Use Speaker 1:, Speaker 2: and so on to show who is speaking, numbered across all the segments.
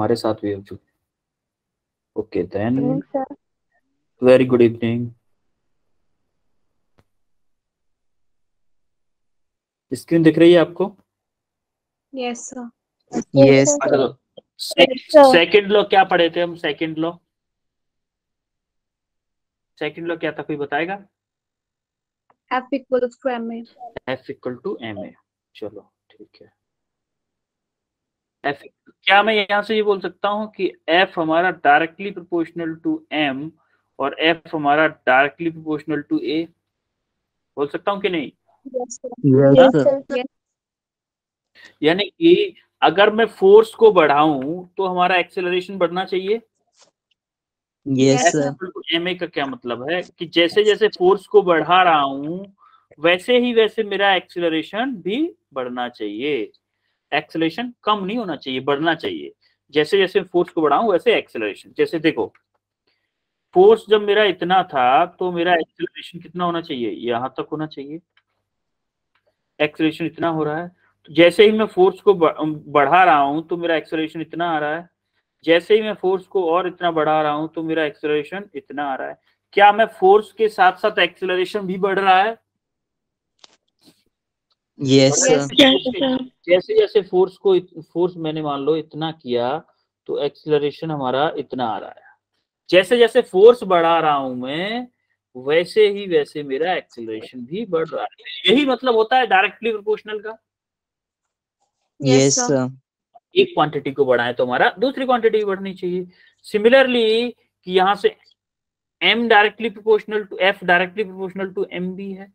Speaker 1: हमारे साथ भी हो चुके। Okay then, very good evening. Screen दिख रही है आपको?
Speaker 2: Yes sir.
Speaker 3: Yes
Speaker 1: second law क्या पढ़े थे हम? सेकंड लॉ क्या था, कोई बताएगा?
Speaker 2: F equals to ma।
Speaker 1: F equal to M A. चलो ठीक है। F, क्या मैं यहां से ये बोल सकता हूं कि F हमारा डायरेक्टली प्रोपोर्शनल टू M और F हमारा डायरेक्टली प्रोपोर्शनल टू A? बोल सकता हूं कि नहीं?
Speaker 3: यस
Speaker 1: यानी कि अगर मैं फोर्स को बढ़ाऊं तो हमारा एक्सेलरेशन बढ़ना चाहिए।
Speaker 3: यस
Speaker 1: ma का क्या मतलब है कि जैसे जैसे फोर्स को बढ़ा रहा हूं वैसे ही वैसे मेरा एक्सेलरेशन भी बढ़ना चाहिए। एक्सेलरेशन कम नहीं होना चाहिए, बढ़ना चाहिए। जैसे जैसे फोर्स को बढ़ाऊं वैसे एक्सेलरेशन। जैसे देखो, फोर्स जब मेरा इतना था तो मेरा एक्सेलरेशन कितना होना चाहिए? यहां तक होना चाहिए। एक्सेलरेशन इतना हो रहा है, तो जैसे ही मैं फोर्स को बढ़ा रहा हूं तो मेरा एक्सेलरेशन इतना आ रहा है। जैसे ही मैं फोर्स को और इतना बढ़ा रहा हूं तो मेरा एक्सेलरेशन इतना आ रहा है। क्या मैं फोर्स के साथ साथ एक्सेलरेशन भी बढ़ रहा है?
Speaker 3: यस
Speaker 1: जैसे जैसे फोर्स मैंने मान लो इतना किया तो एक्सेलरेशन हमारा इतना आ रहा है। जैसे जैसे फोर्स बढ़ा रहा हूं मैं वैसे ही वैसे मेरा एक्सेलरेशन भी बढ़ रहा है। यही मतलब होता है डायरेक्टली प्रोपोर्शनल का।
Speaker 3: यस
Speaker 1: एक क्वांटिटी को बढ़ाएं तो हमारा दूसरी क्वांटिटी भी बढ़नी चाहिए। सिमिलरली कि यहां से m directly proportional to f directly proportional to m भी है।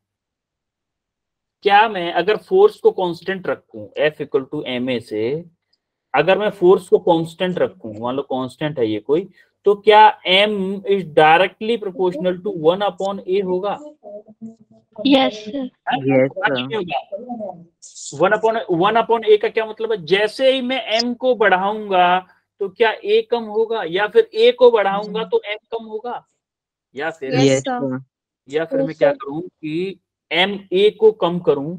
Speaker 1: क्या मैं अगर फोर्स को कांस्टेंट रखूं F इक्वल टू ma से, अगर मैं फोर्स को कांस्टेंट रखूं, मान लो कांस्टेंट है ये कोई, तो क्या m is directly proportional to 1/a होगा?
Speaker 2: यस
Speaker 1: वन अपॉन ए का क्या मतलब है? जैसे ही मैं m को बढ़ाऊंगा तो क्या a कम होगा, या फिर a को बढ़ाऊंगा तो m कम होगा? या फिर
Speaker 3: यस
Speaker 1: मैं क्या करूं कि m a को कम करूं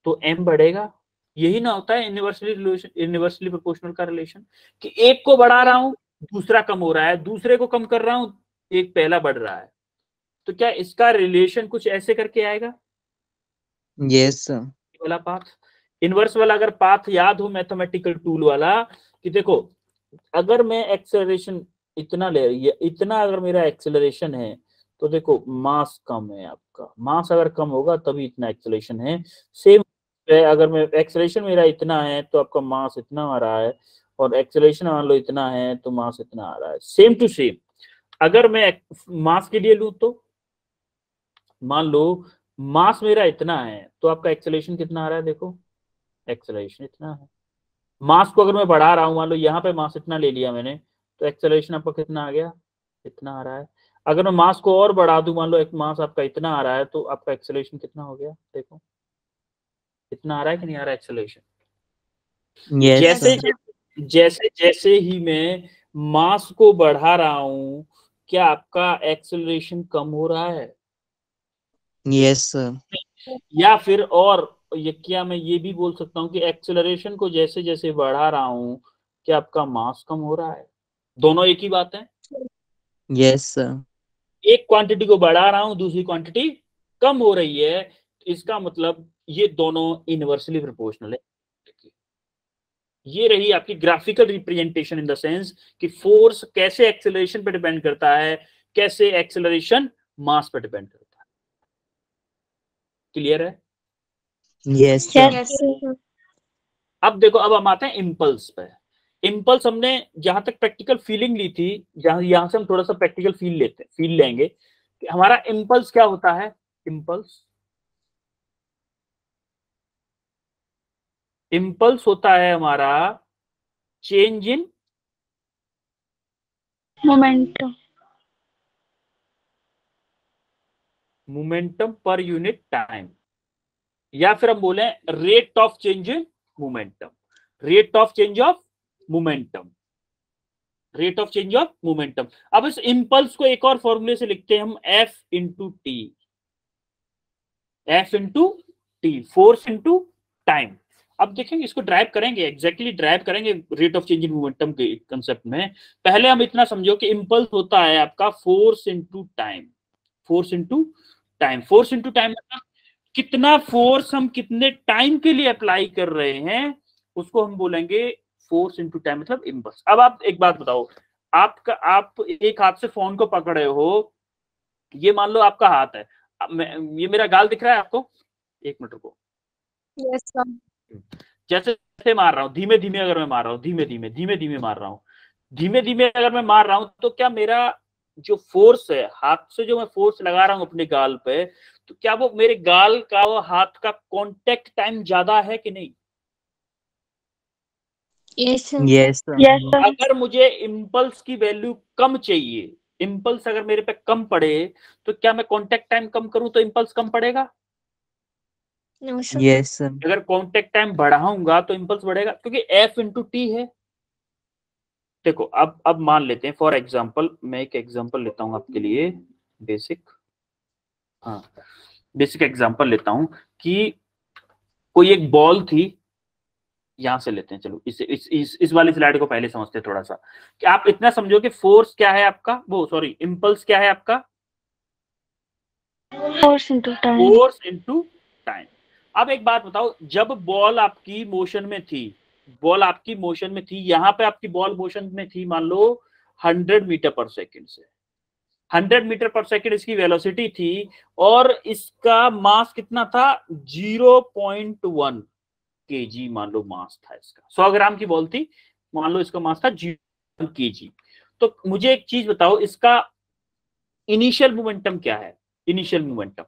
Speaker 1: तो m बढ़ेगा। यही ना होता है यूनिवर्सली प्रोपोर्शनल का रिलेशन, कि एक को बढ़ा रहा हूं दूसरा कम हो रहा है, दूसरे को कम कर रहा हूं एक पहला बढ़ रहा है। तो क्या इसका रिलेशन कुछ ऐसे करके आएगा?
Speaker 3: यस
Speaker 1: वाला पाथ, इनवर्स वाला अगर पाथ याद हो मैथमेटिकल टूल वाला, कि देखो अगर मैं एक्सेलरेशन इतना ले रही है, इतना अगर मेरा एक्सेलरेशन है तो देखो मास कम है, आपका मास अगर कम होगा तभी इतना एक्सेलरेशन है। सेम अगर मैं एक्सेलरेशन मेरा इतना है तो आपका मास इतना आ रहा है, और एक्सेलरेशन मान लो इतना है तो मास इतना आ रहा है। सेम टू सेम अगर मैं मास के लिए लूं तो मान लो मास मेरा इतना है तो आपका एक्सेलरेशन कितना आ रहा है? देखो एक्सेलरेशन इतना है। मास को अगर मैं बढ़ा रहा हूं, मान लो यहाँ पे मास इतना ले लिया मैंने, तो एक्सेलरेशन आपका कितना आ गया? इतना आ रहा है। अगर मैं मास को और बढ़ा दूं, मान लो एक मास आपका इतना आ रहा है तो आपका एक्सेलरेशन कितना हो गया? देखो इतना आ रहा है कि नहीं आ रहा है एक्सेलरेशन?
Speaker 3: यस
Speaker 1: जैसे जैसे ही मैं मास को बढ़ा रहा हूं क्या आपका एक्सेलरेशन कम हो रहा है?
Speaker 3: यस
Speaker 1: या फिर और ये क्या मैं ये भी बोल सकता हूँ कि एक्सेलरेशन को जैसे जैसे बढ़ा रहा हूँ क्या आपका मास कम हो रहा है? दोनों एक ही बात है।
Speaker 3: यस
Speaker 1: एक क्वांटिटी को बढ़ा रहा हूं दूसरी क्वांटिटी कम हो रही है, तो इसका मतलब ये दोनों इनवर्सली प्रोपोर्शनल है। ये रही आपकी graphical representation in the sense कि फोर्स कैसे एक्सेलरेशन पे डिपेंड करता है, कैसे एक्सेलरेशन मास पे डिपेंड करता है। क्लियर है?
Speaker 3: यस
Speaker 1: अब देखो, अब हम आते हैं इम्पल्स पे। इम्पल्स हमने जहां तक प्रैक्टिकल फीलिंग ली थी, यहां से हम थोड़ा सा प्रैक्टिकल फील लेंगे कि हमारा इम्पल्स क्या होता है। इम्पल्स होता है हमारा change in momentum per unit time, या फिर हम बोले rate of change in momentum. Rate of change of momentum, rate of change of momentum. अब इस इंपल्स को एक और फॉर्मूले से लिखते हैं हम, F into T, force into time. अब देखेंगे इसको ड्राइव करेंगे, एग्जैक्टली ड्राइव करेंगे rate of change in momentum के कंसेप्ट में। पहले हम इतना समझो कि इंपल्स होता है आपका force into time. Force into time, force into time मतलब कितना फोर्स हम कितने टाइम के लिए अप्लाई कर रहे हैं, उसको हम बोलेंगे फोर्स इनटू टाइम, मतलब इंपल्स। अब आप एक बात बताओ, आपका आप एक हाथ से फोन को पकड़े हो, ये मान लो आपका हाथ है, ये मेरा गाल दिख रहा है आपको, एक मिनट रुको,
Speaker 2: Yes, sir.
Speaker 1: जैसे मार रहा हूं धीमे धीमे, अगर मैं मार रहा हूं धीमे धीमे मार रहा हूं, धीमे धीमे अगर मैं मार रहा हूं, तो क्या मेरा जो फोर्स है हाथ से, जो मैं फोर्स लगा रहा हूं अपने गाल पे, तो क्या वो मेरे गाल का वो हाथ का कांटेक्ट टाइम ज्यादा है कि नहीं?
Speaker 2: Yes, sir.
Speaker 3: Yes, sir.
Speaker 2: Yes, sir.
Speaker 1: अगर मुझे इम्पल्स की वैल्यू कम चाहिए, इम्पल्स अगर मेरे पे कम पड़े, तो क्या मैं कांटेक्ट टाइम कम करूं तो इम्पल्स कम पड़ेगा?
Speaker 2: No, sir.
Speaker 3: Yes, sir.
Speaker 1: अगर कांटेक्ट टाइम बढ़ाऊंगा तो इम्पल्स बढ़ेगा, क्योंकि F इंटू टी है। देखो अब मान लेते हैं फॉर एग्जांपल, मैं एक एग्जांपल लेता हूं आपके लिए, बेसिक एग्जांपल लेता हूं कि कोई एक बॉल थी, यहां से लेते हैं, चलो इस वाली स्लाइड को पहले समझते हैं थोड़ा सा, कि आप इतना समझो कि फोर्स क्या है आपका, वो सॉरी इम्पल्स क्या है आपका,
Speaker 2: Force into time.
Speaker 1: Force into time. अब एक बात बताओ, जब बॉल आपकी मोशन में थी, बॉल आपकी मोशन में थी, यहां पे आपकी बॉल मोशन में थी, मान लो 100 मीटर पर सेकंड से, 100 मीटर पर सेकंड इसकी वेलोसिटी थी, और इसका मास कितना था, 0.1 kg मान लो मास था इसका, 100 ग्राम की बॉल थी, मान लो इसका मास था 0 kg। तो मुझे एक चीज बताओ, इसका इनिशियल मोमेंटम क्या है? इनिशियल मोमेंटम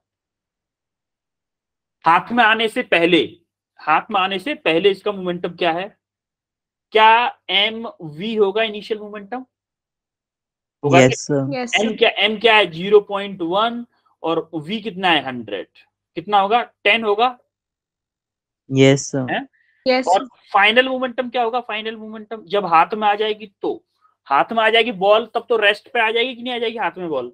Speaker 1: हाथ में आने से पहले, हाथ में आने से पहले इसका मोमेंटम क्या है? क्या एम वी होगा इनिशियल मोमेंटम? होगा
Speaker 3: Yes, sir.
Speaker 2: Yes,
Speaker 1: M
Speaker 2: sir.
Speaker 1: क्या, एम क्या है 0.1, और वी कितना है 100, कितना होगा 10 होगा
Speaker 3: Yes, sir.
Speaker 1: है?
Speaker 2: Yes,
Speaker 1: और
Speaker 2: sir.
Speaker 1: फाइनल मोमेंटम क्या होगा? फाइनल मोमेंटम जब हाथ में आ जाएगी, तो हाथ में आ जाएगी बॉल, तब तो रेस्ट पे आ जाएगी कि नहीं आ जाएगी हाथ में ball?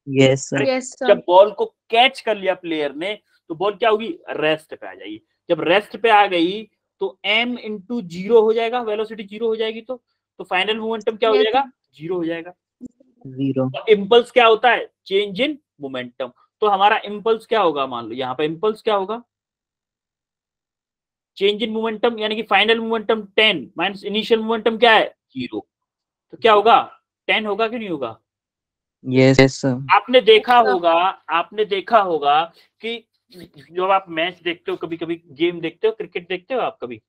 Speaker 3: Yes, sir.
Speaker 2: Yes, sir.
Speaker 1: जब बॉल को कैच कर लिया प्लेयर ने, तो बॉल क्या होगी? रेस्ट पे आ जाएगी। जब रेस्ट पे आ गई तो m इंटू 0 हो जाएगा, वेलोसिटी 0 हो जाएगी, तो फाइनल मोमेंटम क्या हो
Speaker 2: Yes.
Speaker 1: जाएगा? 0 हो जाएगा।
Speaker 3: Zero.
Speaker 1: और इम्पल्स क्या होता है? Change in momentum. तो हमारा इम्पल्स क्या होगा? मान लो यहाँ पे इम्पल्स क्या होगा? चेंज इन मोमेंटम, यानी कि final momentum 10 minus initial momentum क्या है? 0। तो क्या होगा? 10 होगा कि नहीं होगा?
Speaker 3: Yes, sir.
Speaker 1: आपने देखा होगा कि जब आप मैच देखते हो, कभी कभी गेम देखते हो, क्रिकेट देखते हो आप कभी?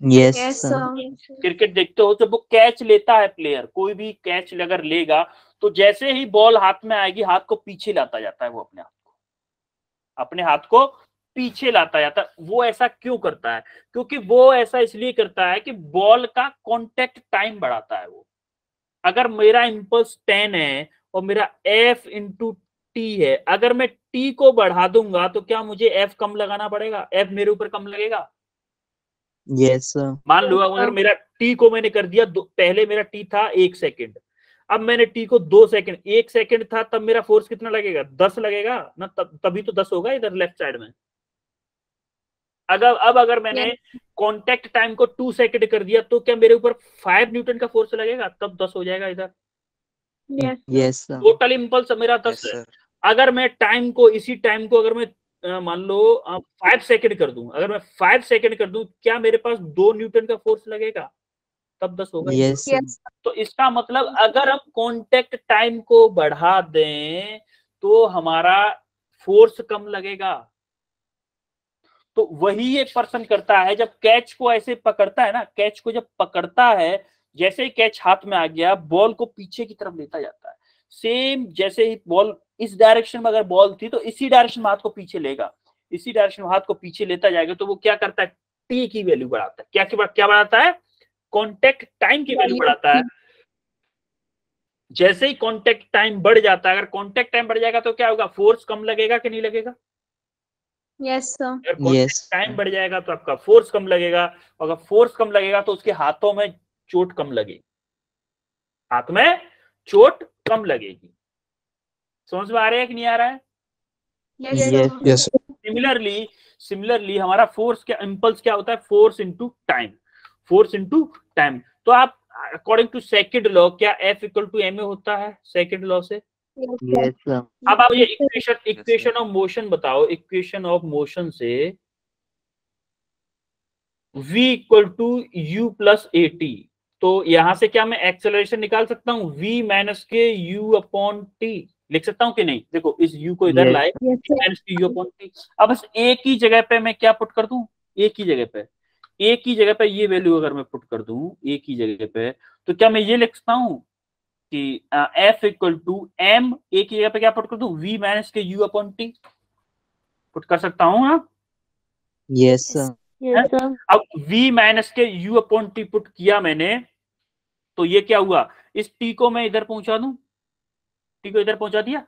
Speaker 3: Yes,
Speaker 2: Yes,
Speaker 3: sir.
Speaker 2: sir.
Speaker 1: Cricket देखते हो, जब वो कैच लेता है प्लेयर, कोई भी कैच अगर लेगा, तो जैसे ही बॉल हाथ में आएगी, हाथ को पीछे लाता जाता है, वो अपने हाथ को पीछे लाता जाता है। वो ऐसा क्यों करता है? क्योंकि वो ऐसा इसलिए करता है कि बॉल का कांटेक्ट टाइम बढ़ाता है वो। अगर मेरा इम्पल्स 10 है और मेरा F इंटू टी है, अगर मैं टी को बढ़ा दूंगा, तो क्या मुझे F कम लगाना पड़ेगा? F मेरे ऊपर कम लगेगा।
Speaker 3: Yes, sir.
Speaker 1: मान लो अगर मेरा टी को मैंने कर दिया, पहले मेरा टी था 1 सेकंड, अब मैंने टी को 2 सेकंड, 1 सेकंड था तब मेरा फोर्स कितना लगेगा? 10 लगेगा ना, तभी तो 10 होगा इधर लेफ्ट साइड में। अगर मैंने कांटेक्ट टाइम को 2 सेकंड कर दिया, तो क्या मेरे ऊपर 5 न्यूटन का फोर्स लगेगा? तब 10 हो जाएगा इधर।
Speaker 2: Yes.
Speaker 3: Yes, sir.
Speaker 1: Total impulse मेरा 10 है। अगर मैं टाइम को, इसी टाइम को अगर मैं मान लो 5 सेकंड कर दूं, अगर मैं 5 सेकंड कर दूं, क्या मेरे पास 2 न्यूटन का फोर्स लगेगा? तब 10 होगा।
Speaker 3: Yes, sir.
Speaker 2: Yes.
Speaker 1: तो इसका मतलब अगर हम कांटेक्ट टाइम को बढ़ा दें, तो हमारा फोर्स कम लगेगा। तो वही एक पर्सन करता है, जब कैच को ऐसे पकड़ता है ना, कैच को जब पकड़ता है, जैसे ही कैच हाथ में आ गया, बॉल को पीछे की तरफ लेता जाता है। सेम जैसे ही बॉल इस डायरेक्शन में अगर बॉल थी, तो इसी डायरेक्शन में हाथ को पीछे लेगा, इसी डायरेक्शन में हाथ को पीछे लेता जाएगा, तो वो क्या करता है? टी की वैल्यू बढ़ाता है। क्या बढ़ाता है? कांटेक्ट टाइम की वैल्यू बढ़ाता है। जैसे ही कांटेक्ट टाइम बढ़ जाता है, अगर कांटेक्ट टाइम बढ़ जाएगा, तो क्या होगा? फोर्स कम लगेगा कि नहीं लगेगा?
Speaker 2: Yes, sir.
Speaker 1: अगर कांटेक्ट
Speaker 3: Yes.
Speaker 1: टाइम बढ़ जाएगा तो आपका फोर्स कम लगेगा, अगर फोर्स कम लगेगा तो उसके हाथों में चोट कम लगेगी, हाथ में चोट कम लगेगी। समझ में आ रहा है कि नहीं आ रहा है?
Speaker 2: Yes,
Speaker 3: Yes.
Speaker 2: sir.
Speaker 3: Yes.
Speaker 1: Similarly हमारा फोर्स क्या, इम्पल्स क्या होता है, फोर्स इनटू टाइम। तो आप अकॉर्डिंग टू सेकंड लॉ क्या F इक्वल टू ma होता है सेकंड लॉ से?
Speaker 3: Yes, sir.
Speaker 1: अब आप ये इक्वेशन ऑफ मोशन बताओ, इक्वेशन ऑफ मोशन से v equal to u plus at, तो यहां से क्या मैं एक्सेलरेशन निकाल सकता हूं, v माइनस के u अपॉन t लिख सकता हूं कि नहीं? देखो इस u को इधर
Speaker 3: Yes.
Speaker 1: लाए, माइनस के u अपॉन t। अब बस एक ही जगह पे मैं क्या पुट कर दूं, एक ही जगह पे ये वैल्यू अगर मैं पुट कर दूं एक ही जगह पे, तो क्या मैं ये लिख सकता हूं कि F इक्वल टू m, एक ही जगह पे क्या पुट कर दूं, v माइनस के u अपॉन t पुट कर सकता हूं ना?
Speaker 3: Yes, sir.
Speaker 2: Yes, sir.
Speaker 1: अब v माइनस के u अपॉन टी पुट किया मैंने, तो ये क्या हुआ, इस t को मैं इधर पहुंचा दूं, t को इधर पहुंचा दिया,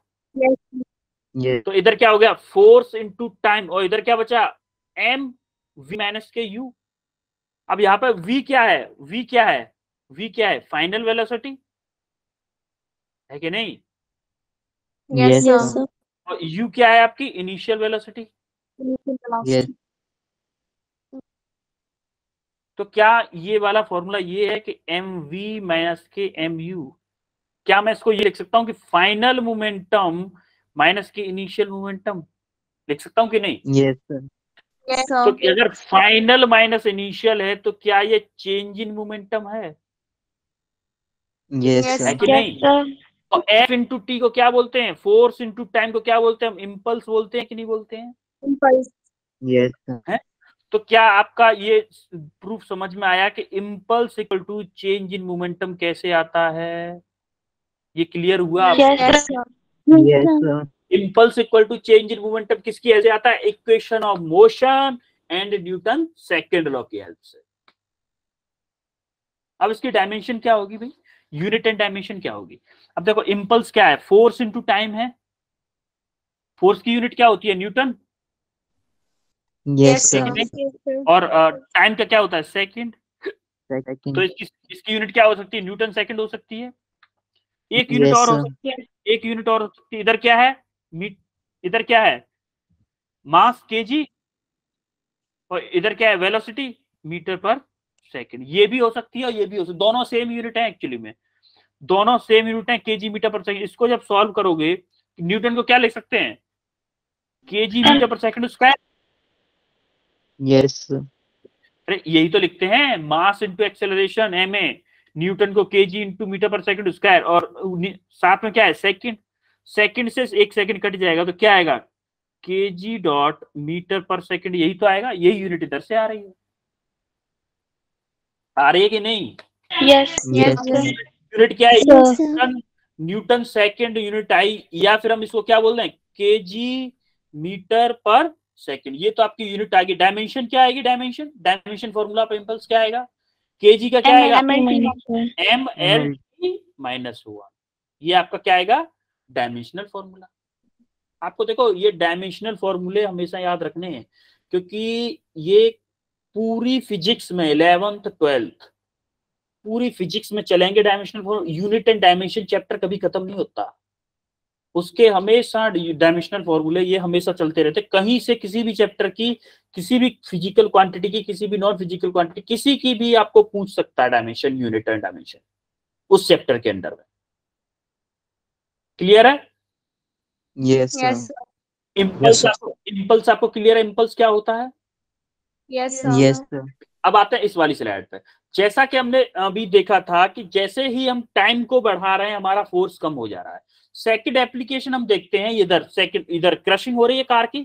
Speaker 3: Yes.
Speaker 1: तो इधर क्या हो गया, फोर्स इनटू टाइम, और इधर क्या बचा, m v माइनस के u। अब यहाँ पे v क्या है, फाइनल वेलोसिटी है कि नहीं,
Speaker 2: Yes,
Speaker 3: Yes,
Speaker 2: sir.
Speaker 1: और u क्या है आपकी इनिशियल वेलोसिटी।
Speaker 3: Yes.
Speaker 1: तो क्या ये वाला फॉर्मूला ये है कि mv माइनस के mu, क्या मैं इसको ये लिख सकता हूं कि फाइनल मोमेंटम माइनस के इनिशियल मोमेंटम, लिख सकता हूं कि नहीं?
Speaker 3: Yes, sir.
Speaker 2: Yes,
Speaker 1: तो
Speaker 2: sir.
Speaker 1: अगर फाइनल माइनस इनिशियल है तो क्या ये चेंज इन मोमेंटम है
Speaker 3: Yes,
Speaker 2: Yes,
Speaker 1: कि
Speaker 3: sir.
Speaker 1: नहीं? और F इंटू टी को क्या बोलते हैं, फोर्स इंटू टाइम को क्या बोलते हैं, हम इम्पल्स बोलते हैं कि नहीं बोलते हैं?
Speaker 2: Impulse.
Speaker 3: Yes, sir.
Speaker 1: तो क्या आपका ये प्रूफ समझ में आया कि impulse equal to change in momentum कैसे आता है? ये क्लियर हुआ आपको?
Speaker 2: Yes, sir.
Speaker 3: Yes, sir.
Speaker 1: Impulse equal to change in momentum किसकी हेल्प से आता है, equation of motion and Newton second law की हेल्प से। अब इसकी डायमेंशन क्या होगी भाई, यूनिट एंड डायमेंशन क्या होगी? अब देखो इम्पल्स क्या है, फोर्स इनटू टाइम है, फोर्स की यूनिट क्या होती है, Newton,
Speaker 3: Yes,
Speaker 2: sir.
Speaker 3: sir.
Speaker 2: Yes, sir.
Speaker 1: और टाइम का क्या होता है, सेकंड।
Speaker 3: Second.
Speaker 1: तो इसकी यूनिट क्या हो सकती है, न्यूटन सेकंड हो सकती है। एक यूनिट
Speaker 3: Yes,
Speaker 1: और हो
Speaker 3: sir.
Speaker 1: सकती है, एक यूनिट और हो सकती है। इधर क्या है, इधर क्या है, मास केजी, और इधर क्या है, वेलोसिटी मीटर पर सेकंड। ये भी हो सकती है और ये भी हो सकती है, दोनों सेम यूनिट है एक्चुअली में, दोनों सेम यूनिट है, केजी मीटर पर सेकंड। इसको जब सॉल्व करोगे न्यूटन को क्या लिख सकते हैं, kg metre per second square.
Speaker 3: Yes, sir.
Speaker 1: अरे यही तो लिखते हैं, mass into acceleration M A, Newton को kg into metre per second square, और साथ में क्या है, सेकंड। सेकंड से एक सेकंड कट जाएगा तो क्या आएगा, KG dot metre per second, यही तो आएगा, यही यूनिट इधर से आ रही है, आ रही है कि नहीं?
Speaker 2: Yes,
Speaker 3: Yes, sir.
Speaker 1: यूनिट क्या है,
Speaker 2: Yes, sir.
Speaker 1: Newton second unit I, या फिर हम इसको क्या बोल रहे हैं, केजी मीटर पर सेकंड। ये तो आपकी यूनिट आएगी। डायमेंशन क्या आएगी, डायमेंशन फॉर्मूला पे इम्पल्स क्या आएगा, केजी का क्या आएगा, एम एल टी माइनस 1। ये आपका क्या आएगा, डायमेंशनल फॉर्मूला। आपको देखो ये डायमेंशनल फॉर्मूले हमेशा याद रखने हैं, क्योंकि ये पूरी फिजिक्स में 11th 12th पूरी फिजिक्स में चलेंगे dimensional formula. Unit and dimension chapter कभी खत्म नहीं होता, उसके हमेशा डायमेंशनल फॉर्मूले ये हमेशा चलते रहते। कहीं से किसी भी चैप्टर की, किसी भी फिजिकल क्वांटिटी की, किसी भी नॉन फिजिकल क्वांटिटी, किसी की भी आपको पूछ सकता है डायमेंशन, यूनिट एंड डायमेंशन उस चैप्टर के अंदर में। क्लियर है?
Speaker 3: Yes, sir.
Speaker 2: Yes, sir.
Speaker 1: Impulse आपको क्लियर है, इम्पल्स क्या होता है?
Speaker 2: Yes, sir.
Speaker 3: Yes, sir.
Speaker 1: अब आते हैं इस वाली स्लाइड पे। जैसा कि हमने अभी देखा था कि जैसे ही हम टाइम को बढ़ा रहे हैं हमारा फोर्स कम हो जा रहा है। सेकंड एप्लीकेशन हम देखते हैं, इधर क्रशिंग हो रही है कार की,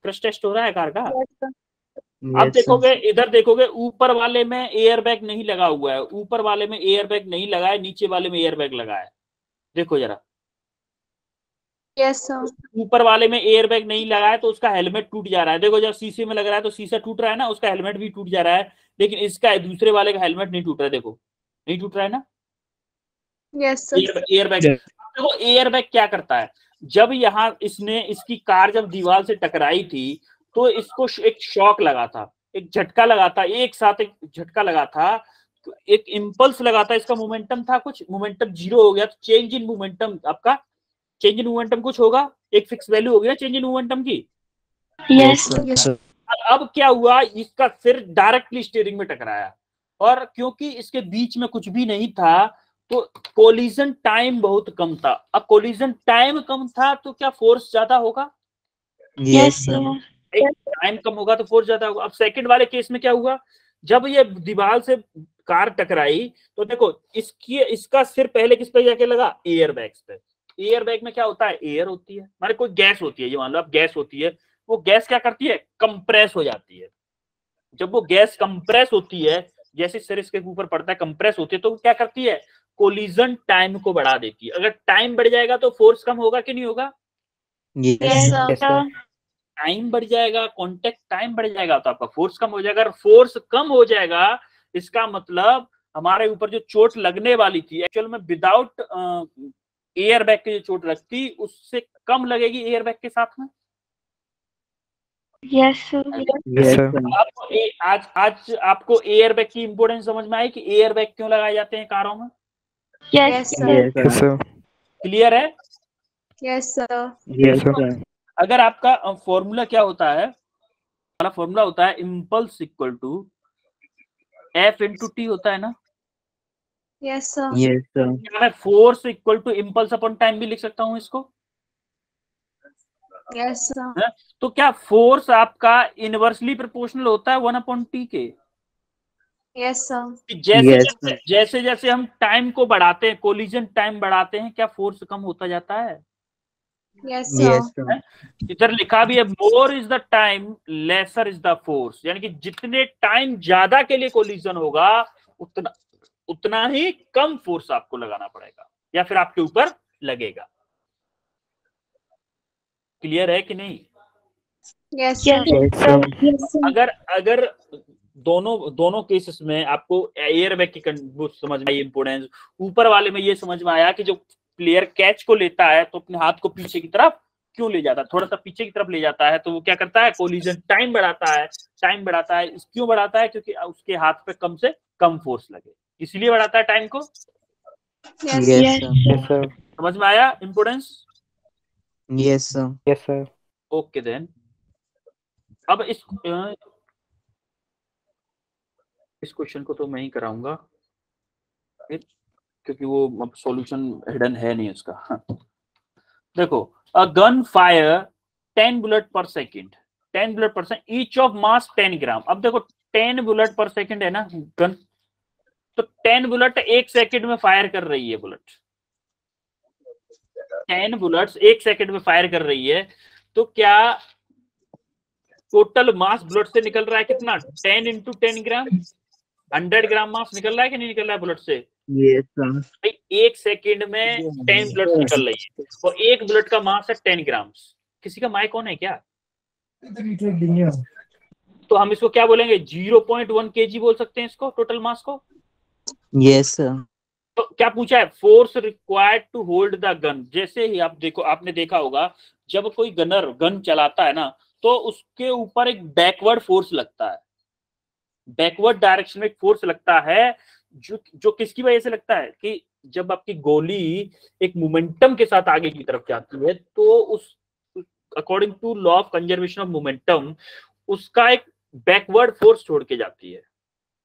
Speaker 1: क्रश टेस्ट हो रहा है कार का।
Speaker 2: Yes, sir.
Speaker 1: अब
Speaker 3: Yes, sir.
Speaker 1: देखोगे, इधर देखोगे, ऊपर वाले में एयर बैग नहीं लगा हुआ है, ऊपर वाले में एयर बैग नहीं लगा है, नीचे वाले में एयर बैग लगा है। देखो जरा,
Speaker 2: Yes, sir.
Speaker 1: ऊपर वाले में एयर बैग नहीं लगा है तो उसका हेलमेट टूट जा रहा है। देखो जब शीशे में लग रहा है तो शीशा टूट रहा है ना, उसका हेलमेट भी टूट जा रहा है, लेकिन इसका दूसरे वाले का हेलमेट नहीं टूट रहा है। देखो नहीं टूट रहा है ना,
Speaker 2: Yes, sir.
Speaker 1: Air bag. देखो एयर बैग क्या करता है, जब यहाँ इसकी कार जब दीवार से टकराई थी तो इसको एक शॉक लगा था, एक झटका लगा था, एक साथ एक झटका लगा था, तो एक इम्पल्स लगा था, इसका मोमेंटम था कुछ, मोमेंटम 0 हो गया, तो चेंज इन मोमेंटम, आपका चेंज इन मोमेंटम कुछ होगा, एक फिक्स वैल्यू होगी ना चेंज इन मोमेंटम की।
Speaker 2: Yes.
Speaker 1: अब क्या हुआ, इसका सिर डायरेक्टली स्टीयरिंग में टकराया, और क्योंकि इसके बीच में कुछ भी नहीं था तो कोलिजन टाइम बहुत कम था। अब कोलिजन टाइम कम था तो क्या फोर्स ज्यादा होगा?
Speaker 2: Yes.
Speaker 1: टाइम कम होगा तो फोर्स ज्यादा होगा। अब सेकंड वाले केस में क्या हुआ, जब ये दीवार से कार टकराई तो देखो इसका सिर पहले किस पे जाके लगा? एयर बैग्स पे। एयर बैग में क्या होता है? एयर होती है, हमारे कोई गैस होती है, ये मान लो आप गैस होती है, वो गैस क्या करती है? कंप्रेस हो जाती है। जब वो गैस कंप्रेस होती है, जैसे सिर इसके ऊपर पड़ता है, कंप्रेस होती है, तो क्या करती है? कोलिजन टाइम को बढ़ा देती है। अगर टाइम बढ़ जाएगा तो फोर्स कम होगा कि नहीं होगा?
Speaker 2: Yes, sir.
Speaker 1: टाइम बढ़ जाएगा, कांटेक्ट टाइम बढ़ जाएगा तो आपका फोर्स कम हो जाएगा। अगर फोर्स कम हो जाएगा इसका मतलब हमारे ऊपर जो चोट लगने वाली थी एक्चुअल में विदाउट एयर बैग की जो चोट लगती उससे कम लगेगी एयर बैग के साथ में।
Speaker 2: Yes, sir.
Speaker 1: आज आपको एयर बैग की इंपोर्टेंस समझ में आई कि एयर बैग क्यों लगाए जाते हैं कारों में?
Speaker 2: Yes, sir.
Speaker 1: क्लियर है?
Speaker 2: Yes, sir.
Speaker 1: अगर आपका फॉर्मूला क्या होता है, वाला फॉर्मूला होता है impulse equal to F into T होता है ना?
Speaker 2: Yes, sir.
Speaker 1: क्या मैं force equal to impulse upon time भी लिख सकता हूँ इसको?
Speaker 2: Yes, sir.
Speaker 1: है? तो क्या फोर्स आपका इनवर्सली प्रोपोर्शनल होता है 1/t के?
Speaker 2: Yes, sir.
Speaker 1: जैसे जैसे हम टाइम को बढ़ाते हैं, कोलिजन टाइम बढ़ाते हैं, क्या फोर्स कम होता जाता है?
Speaker 2: Yes, sir.
Speaker 1: इधर लिखा भी है more is the time lesser is the force, यानी कि जितने टाइम ज्यादा के लिए कोलिजन होगा उतना ही कम फोर्स आपको लगाना पड़ेगा या फिर आपके ऊपर लगेगा। क्लियर है कि नहीं?
Speaker 2: Yes, sir.
Speaker 1: अगर दोनों केसेस में आपको एयर बैग की समझ में आई इंपोर्टेंस, ऊपर वाले में ये समझ में आया कि जो प्लेयर कैच को लेता है तो अपने हाथ को पीछे की तरफ क्यों ले जाता है, थोड़ा सा पीछे की तरफ ले जाता है, तो वो क्या करता है? कोलिजन टाइम बढ़ाता है। क्यों बढ़ाता है? क्योंकि उसके हाथ पे कम से कम फोर्स लगे, इसलिए बढ़ाता है टाइम को। समझ में आया importance?
Speaker 3: Yes, sir.
Speaker 1: Okay then, अब इस क्वेश्चन को तो मैं ही कराऊंगा क्योंकि वो सॉल्यूशन हिडन है नहीं उसका। हाँ। देखो, अ गन फायर 10 बुलेट पर सेकंड, 10 बुलेट पर सेकंड, ईच ऑफ मास 10 ग्राम। अब देखो 10 बुलेट पर सेकंड है ना गन, तो 10 बुलेट एक सेकंड में फायर कर रही है बुलेट, 10 बुलेट्स एक सेकंड में फायर कर रही है, तो क्या टोटल मास बुलेट से निकल रहा है कितना? 10 इंटू 10 ग्राम, 100 ग्राम मास निकल रहा है कि नहीं निकल रहा है बुलेट से?
Speaker 3: Yes, sir.
Speaker 1: एक सेकंड में 10 बुलेट निकल रही है और एक बुलेट का मास है 10 ग्राम। किसी का माइक ऑन है क्या? तो हम इसको क्या बोलेंगे? 0.1 kg बोल सकते हैं इसको, टोटल मास को।
Speaker 3: Yes, sir.
Speaker 1: तो क्या पूछा है? Force required to hold the gun. जैसे ही आपने देखा होगा जब कोई गनर गन चलाता है ना तो उसके ऊपर एक बैकवर्ड फोर्स लगता है, बैकवर्ड डायरेक्शन में एक फोर्स लगता है जो किसकी वजह से लगता है कि जब आपकी गोली एक मोमेंटम के साथ आगे की तरफ जाती है तो उस according to law of conservation of momentum उसका एक बैकवर्ड फोर्स छोड़ के जाती है।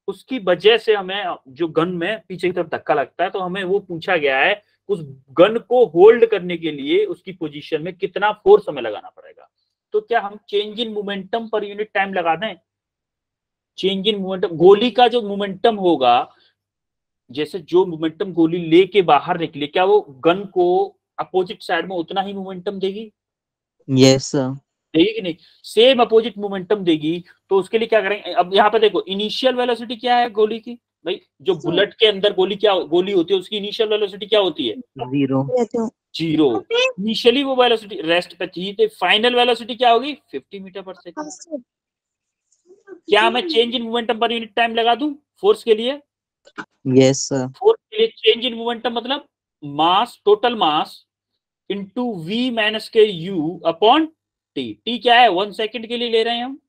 Speaker 1: उसकी वजह से हमें जो गन में पीछे की तरफ धक्का लगता है, तो हमें वो पूछा गया है उस गन को होल्ड करने के लिए उसकी पोजीशन में कितना फोर्स हमें लगाना पड़ेगा। तो क्या हम change in momentum per unit time लगा दें? चेंज इन मोमेंटम, गोली का जो मोमेंटम होगा, जैसे जो मोमेंटम गोली लेके बाहर निकले, क्या वो गन को अपोजिट साइड में उतना ही मोमेंटम देगी?
Speaker 3: Yes, sir.
Speaker 1: देगी कि नहीं? सेम अपोजिट मोमेंटम देगी। तो उसके लिए क्या करेंगे? अब यहाँ पे देखो इनिशियल वेलोसिटी क्या है गोली की? भाई जो बुलेट के अंदर गोली होती है उसकी इनिशियल वेलोसिटी क्या होती है? 0। इनिशियली वो वेलोसिटी रेस्ट पे थी, तो फाइनल वेलोसिटी क्या होगी? 50 मीटर पर सेकंड। क्या मैं change in momentum per unit time लगा दूं फोर्स के लिए?
Speaker 3: Yes, sir.
Speaker 1: फोर्स के लिए चेंज इन मोमेंटम मतलब mass, total mass into v minus के u अपॉन t। t क्या है? 1 सेकंड के लिए ले रहे हैं हम,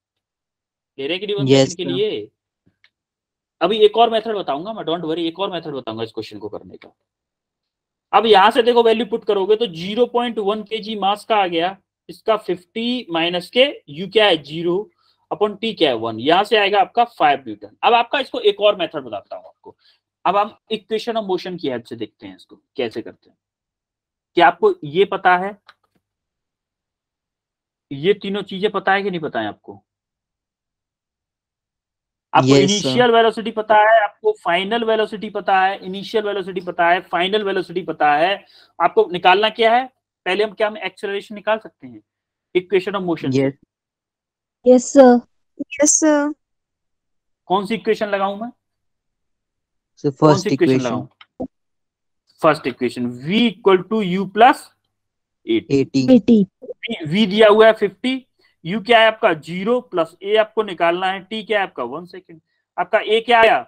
Speaker 1: ले रहे हैं कि नहीं 1
Speaker 3: Yes,
Speaker 1: सेकंड के लिए? अभी एक और मेथड बताऊंगा मैं, डोंट वरी, एक और मेथड बताऊंगा इस क्वेश्चन को करने का। अब यहां से देखो वैल्यू पुट करोगे तो 0.1 kg मास का आ गया, इसका 50 माइनस के u क्या है 0 अपॉन t क्या है 1, यहां से आएगा आपका 5 न्यूटन। अब आपका इसको एक और मेथड बताता हूं आपको। अब हम इक्वेशन ऑफ मोशन की हेल्प से देखते हैं इसको कैसे करते हैं। क्या आपको ये पता है, ये तीनों चीजें पता है कि नहीं पता है आपको? आपको
Speaker 3: Yes, sir.
Speaker 1: इनिशियल वेलोसिटी पता है, आपको फाइनल वेलोसिटी पता है, इनिशियल वेलोसिटी पता है, फाइनल वेलोसिटी पता है। आपको निकालना क्या है, पहले हम क्या हम एक्सेलरेशन निकाल सकते हैं इक्वेशन ऑफ मोशन से।
Speaker 3: Yes.
Speaker 2: Yes, sir. Yes, sir.
Speaker 1: कौन सी इक्वेशन लगाऊं मैं,
Speaker 3: So
Speaker 1: कौन सी
Speaker 3: first
Speaker 1: इक्वेशन
Speaker 3: equation,
Speaker 1: लगाऊं? First equation v equal to u plus 80।
Speaker 3: 80.
Speaker 1: v दिया हुआ है 50, u क्या है आपका 0 प्लस a आपको निकालना है, t क्या है आपका 1 सेकेंड। आपका a क्या आया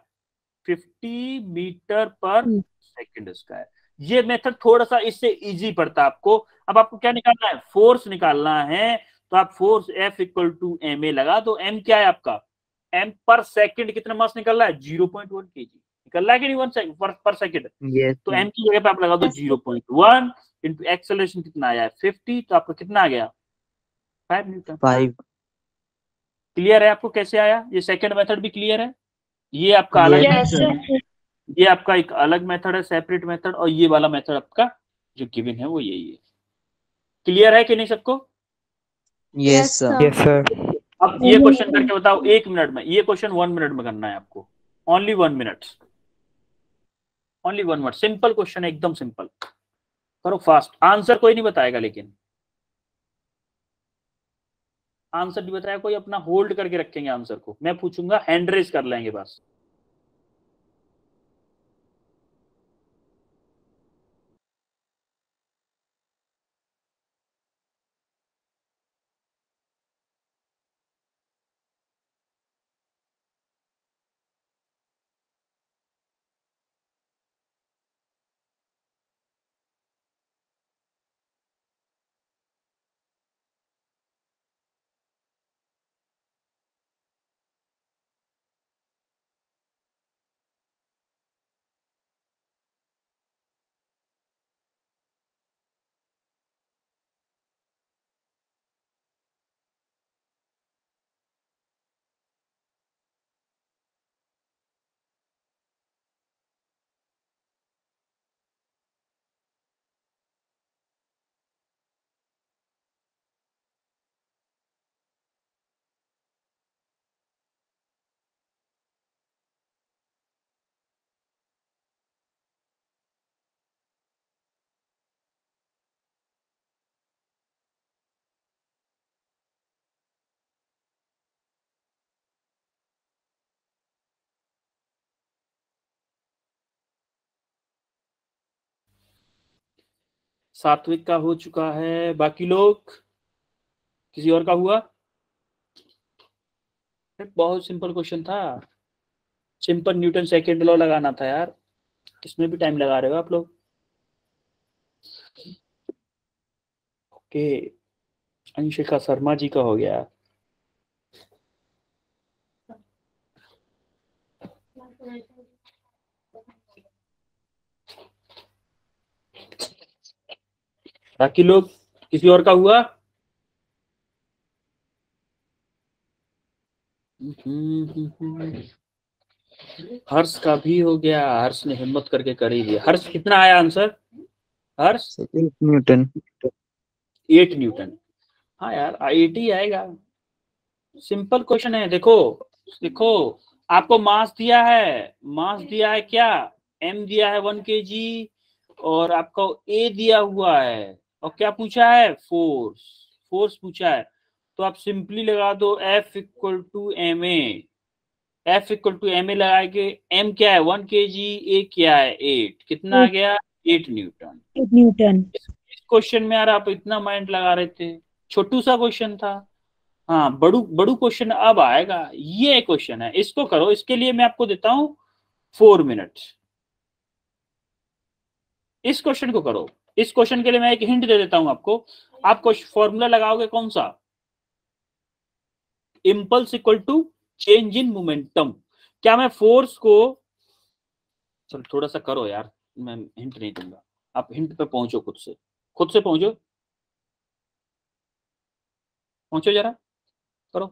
Speaker 1: 50 मीटर पर सेकेंड इसका है। ये मेथड थोड़ा सा इससे इजी पड़ता है आपको। अब आपको क्या निकालना है, फोर्स निकालना है। तो आप force F equal to M A लगा दो। m क्या है आपका, m पर सेकंड कितना मास निकल रहा है 0.1 kg निकल रहा है कि नहीं, 1 सेकंड पर सेकंड।
Speaker 3: Yes,
Speaker 1: तो
Speaker 3: sir.
Speaker 1: m की जगह पे आप लगा दो 0.1 इंटू एक्सेलरेशन कितना आया है 50, तो आपका कितना आ गया 5 न्यूटन।
Speaker 3: 5.
Speaker 1: क्लियर है आपको कैसे आया, ये सेकंड मेथड भी क्लियर है। ये आपका अलग
Speaker 3: Yes,
Speaker 2: Yes,
Speaker 1: मेथड
Speaker 2: sir.
Speaker 1: है, ये आपका एक अलग मेथड है सेपरेट मेथड, और ये वाला मेथड आपका जो गिवन है वो यही है। क्लियर है कि नहीं सबको?
Speaker 3: Yes, sir.
Speaker 2: Yes,
Speaker 4: sir.
Speaker 1: अब ये क्वेश्चन करके बताओ 1 मिनट में, ये क्वेश्चन 1 मिनट में करना है आपको, only 1 minute, only 1 minute. Simple question है, एकदम सिंपल, करो फास्ट। आंसर कोई नहीं बताएगा, लेकिन आंसर नहीं बताया कोई, अपना होल्ड करके रखेंगे आंसर को। मैं पूछूंगा हैंड रेज कर लेंगे बस। सात्विक का हो चुका है, बाकी लोग किसी और का हुआ? बहुत सिंपल क्वेश्चन था, सिंपल न्यूटन सेकेंड लॉ लगाना था यार, इसमें भी टाइम लगा रहे हो आप लोग। ओके, अंशिका शर्मा जी का हो गया। बाकी लोग किसी और का हुआ? हर्ष का भी हो गया, हर्ष ने हिम्मत करके कर ही दिया। हर्ष कितना आया आंसर, हर्ष?
Speaker 3: So 8 Newton.
Speaker 1: 8 न्यूटन। हाँ यार 80 आएगा, सिंपल क्वेश्चन है। देखो देखो, आपको मास दिया है, मास दिया है क्या, m दिया है 1 kg, और आपको a दिया हुआ है, और क्या पूछा है फोर्स, फोर्स पूछा है। तो आप सिंपली लगा दो F equal to M A, F equal to M A लगा के, m क्या है 1 kg, a क्या है 8, कितना आ गया 8 न्यूटन।
Speaker 2: 8 न्यूटन।
Speaker 1: इस क्वेश्चन में यार आप इतना माइंड लगा रहे थे, छोटू सा क्वेश्चन था। हाँ बड़ू बड़ू क्वेश्चन अब आएगा, ये क्वेश्चन है, इसको करो। इसके लिए मैं आपको देता हूं 4 मिनट, इस क्वेश्चन को करो। इस क्वेश्चन के लिए मैं एक हिंट दे देता हूं आपको। आप फॉर्मूला लगाओगे कौन सा, impulse equal to change in momentum. क्या मैं फोर्स को, चल थोड़ा सा करो यार, मैं हिंट नहीं दूंगा, आप हिंट पे पहुंचो, खुद से पहुंचो। पहुंचो जरा, करो।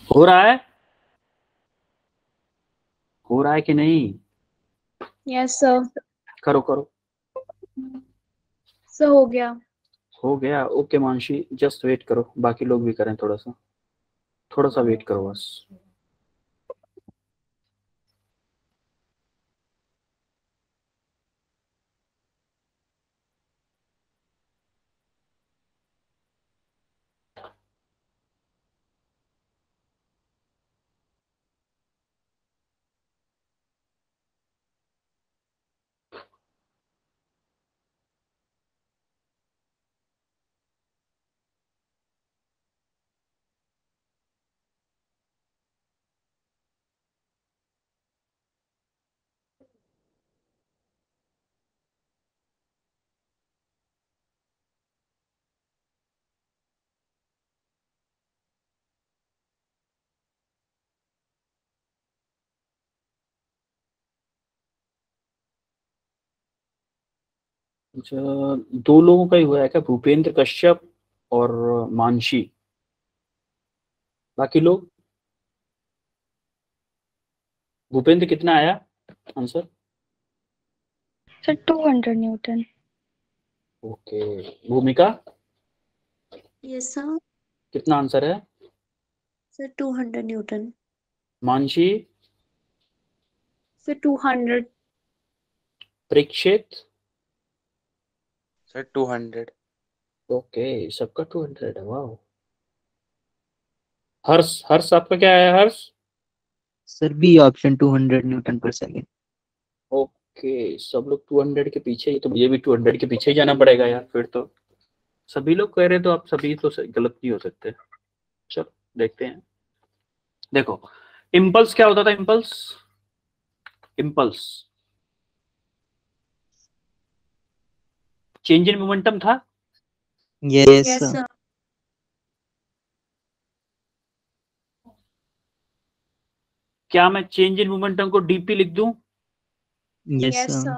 Speaker 1: हो रहा है, हो रहा है कि नहीं?
Speaker 2: Yes sir.
Speaker 1: करो करो।
Speaker 2: सर हो गया।
Speaker 1: हो गया, ओके मानसी, जस्ट वेट करो, बाकी लोग भी करें, थोड़ा सा वेट करो बस। अच्छा, 2 लोगों का ही हुआ है क्या? भूपेंद्र कश्यप और मानसी, बाकी लोग? भूपेंद्र कितना आया आंसर?
Speaker 2: Sir 200 Newton.
Speaker 1: ओके, भूमिका
Speaker 2: Yes, sir.
Speaker 1: कितना आंसर है?
Speaker 2: Sir, 200 Newton.
Speaker 1: Mansi,
Speaker 2: Sir, 200.
Speaker 1: Parikshit,
Speaker 4: sir 200।
Speaker 1: Okay सबका 200 है, वाह। हर्ष, हर्ष आपका क्या है हर्ष?
Speaker 3: सर बी ऑप्शन 200 न्यूटन पर सेकेंड।
Speaker 1: ओके सब लोग 200 के पीछे ही, तो मुझे भी 200 के पीछे ही जाना पड़ेगा यार, फिर तो सभी लोग कह रहे तो आप सभी तो गलत नहीं हो सकते। चलो देखते हैं। देखो इम्पल्स क्या होता था? Impulse, impulse change in momentum था।
Speaker 3: Yes
Speaker 2: Yes,
Speaker 3: sir.
Speaker 2: sir.
Speaker 1: क्या मैं चेंज इन मोमेंटम को डीपी लिख दूं?
Speaker 3: Yes
Speaker 2: Yes,
Speaker 3: sir.
Speaker 2: sir.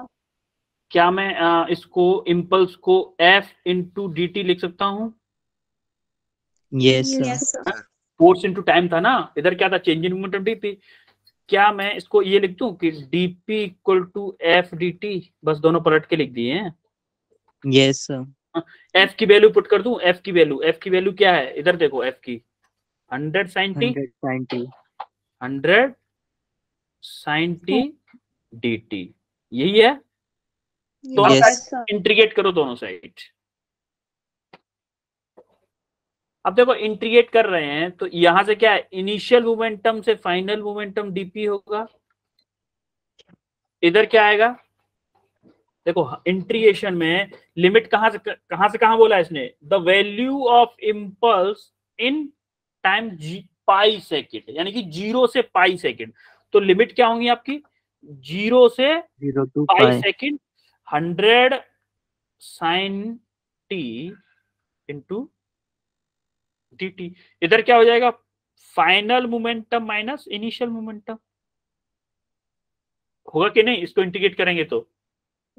Speaker 1: क्या मैं इसको इम्पल्स को F इंटू डी टी लिख सकता हूं?
Speaker 3: Yes sir.
Speaker 2: Yes, sir.
Speaker 1: Force into time था ना, इधर क्या था? Change in momentum DP. क्या मैं इसको ये लिख दूं कि DP equal to F D T? बस दोनों पलट के लिख दिए हैं।
Speaker 3: Yes sir.
Speaker 1: एफ की वैल्यू पुट कर दूं, एफ की वैल्यू क्या है? इधर देखो एफ की 100 sin t,
Speaker 3: 190।
Speaker 1: 100 sin t dt, यही है। दोनों
Speaker 3: Yes.
Speaker 2: Yes, sir.
Speaker 1: इंटीग्रेट करो दोनों साइड। अब देखो इंटीग्रेट कर रहे हैं तो यहां से क्या है? इनिशियल मोमेंटम से फाइनल मोमेंटम डीपी होगा। इधर क्या आएगा? देखो इंटीग्रेशन में लिमिट कहां से कहां बोला है इसने? The value of impulse in time pi second, यानी कि 0 से पाई सेकेंड। तो लिमिट क्या होंगी आपकी? 0 से
Speaker 3: 0 to
Speaker 1: pi
Speaker 3: pi।
Speaker 1: Second 100 sin t into dt। इधर क्या हो जाएगा? Final momentum minus initial momentum होगा कि नहीं? इसको इंटीग्रेट करेंगे तो।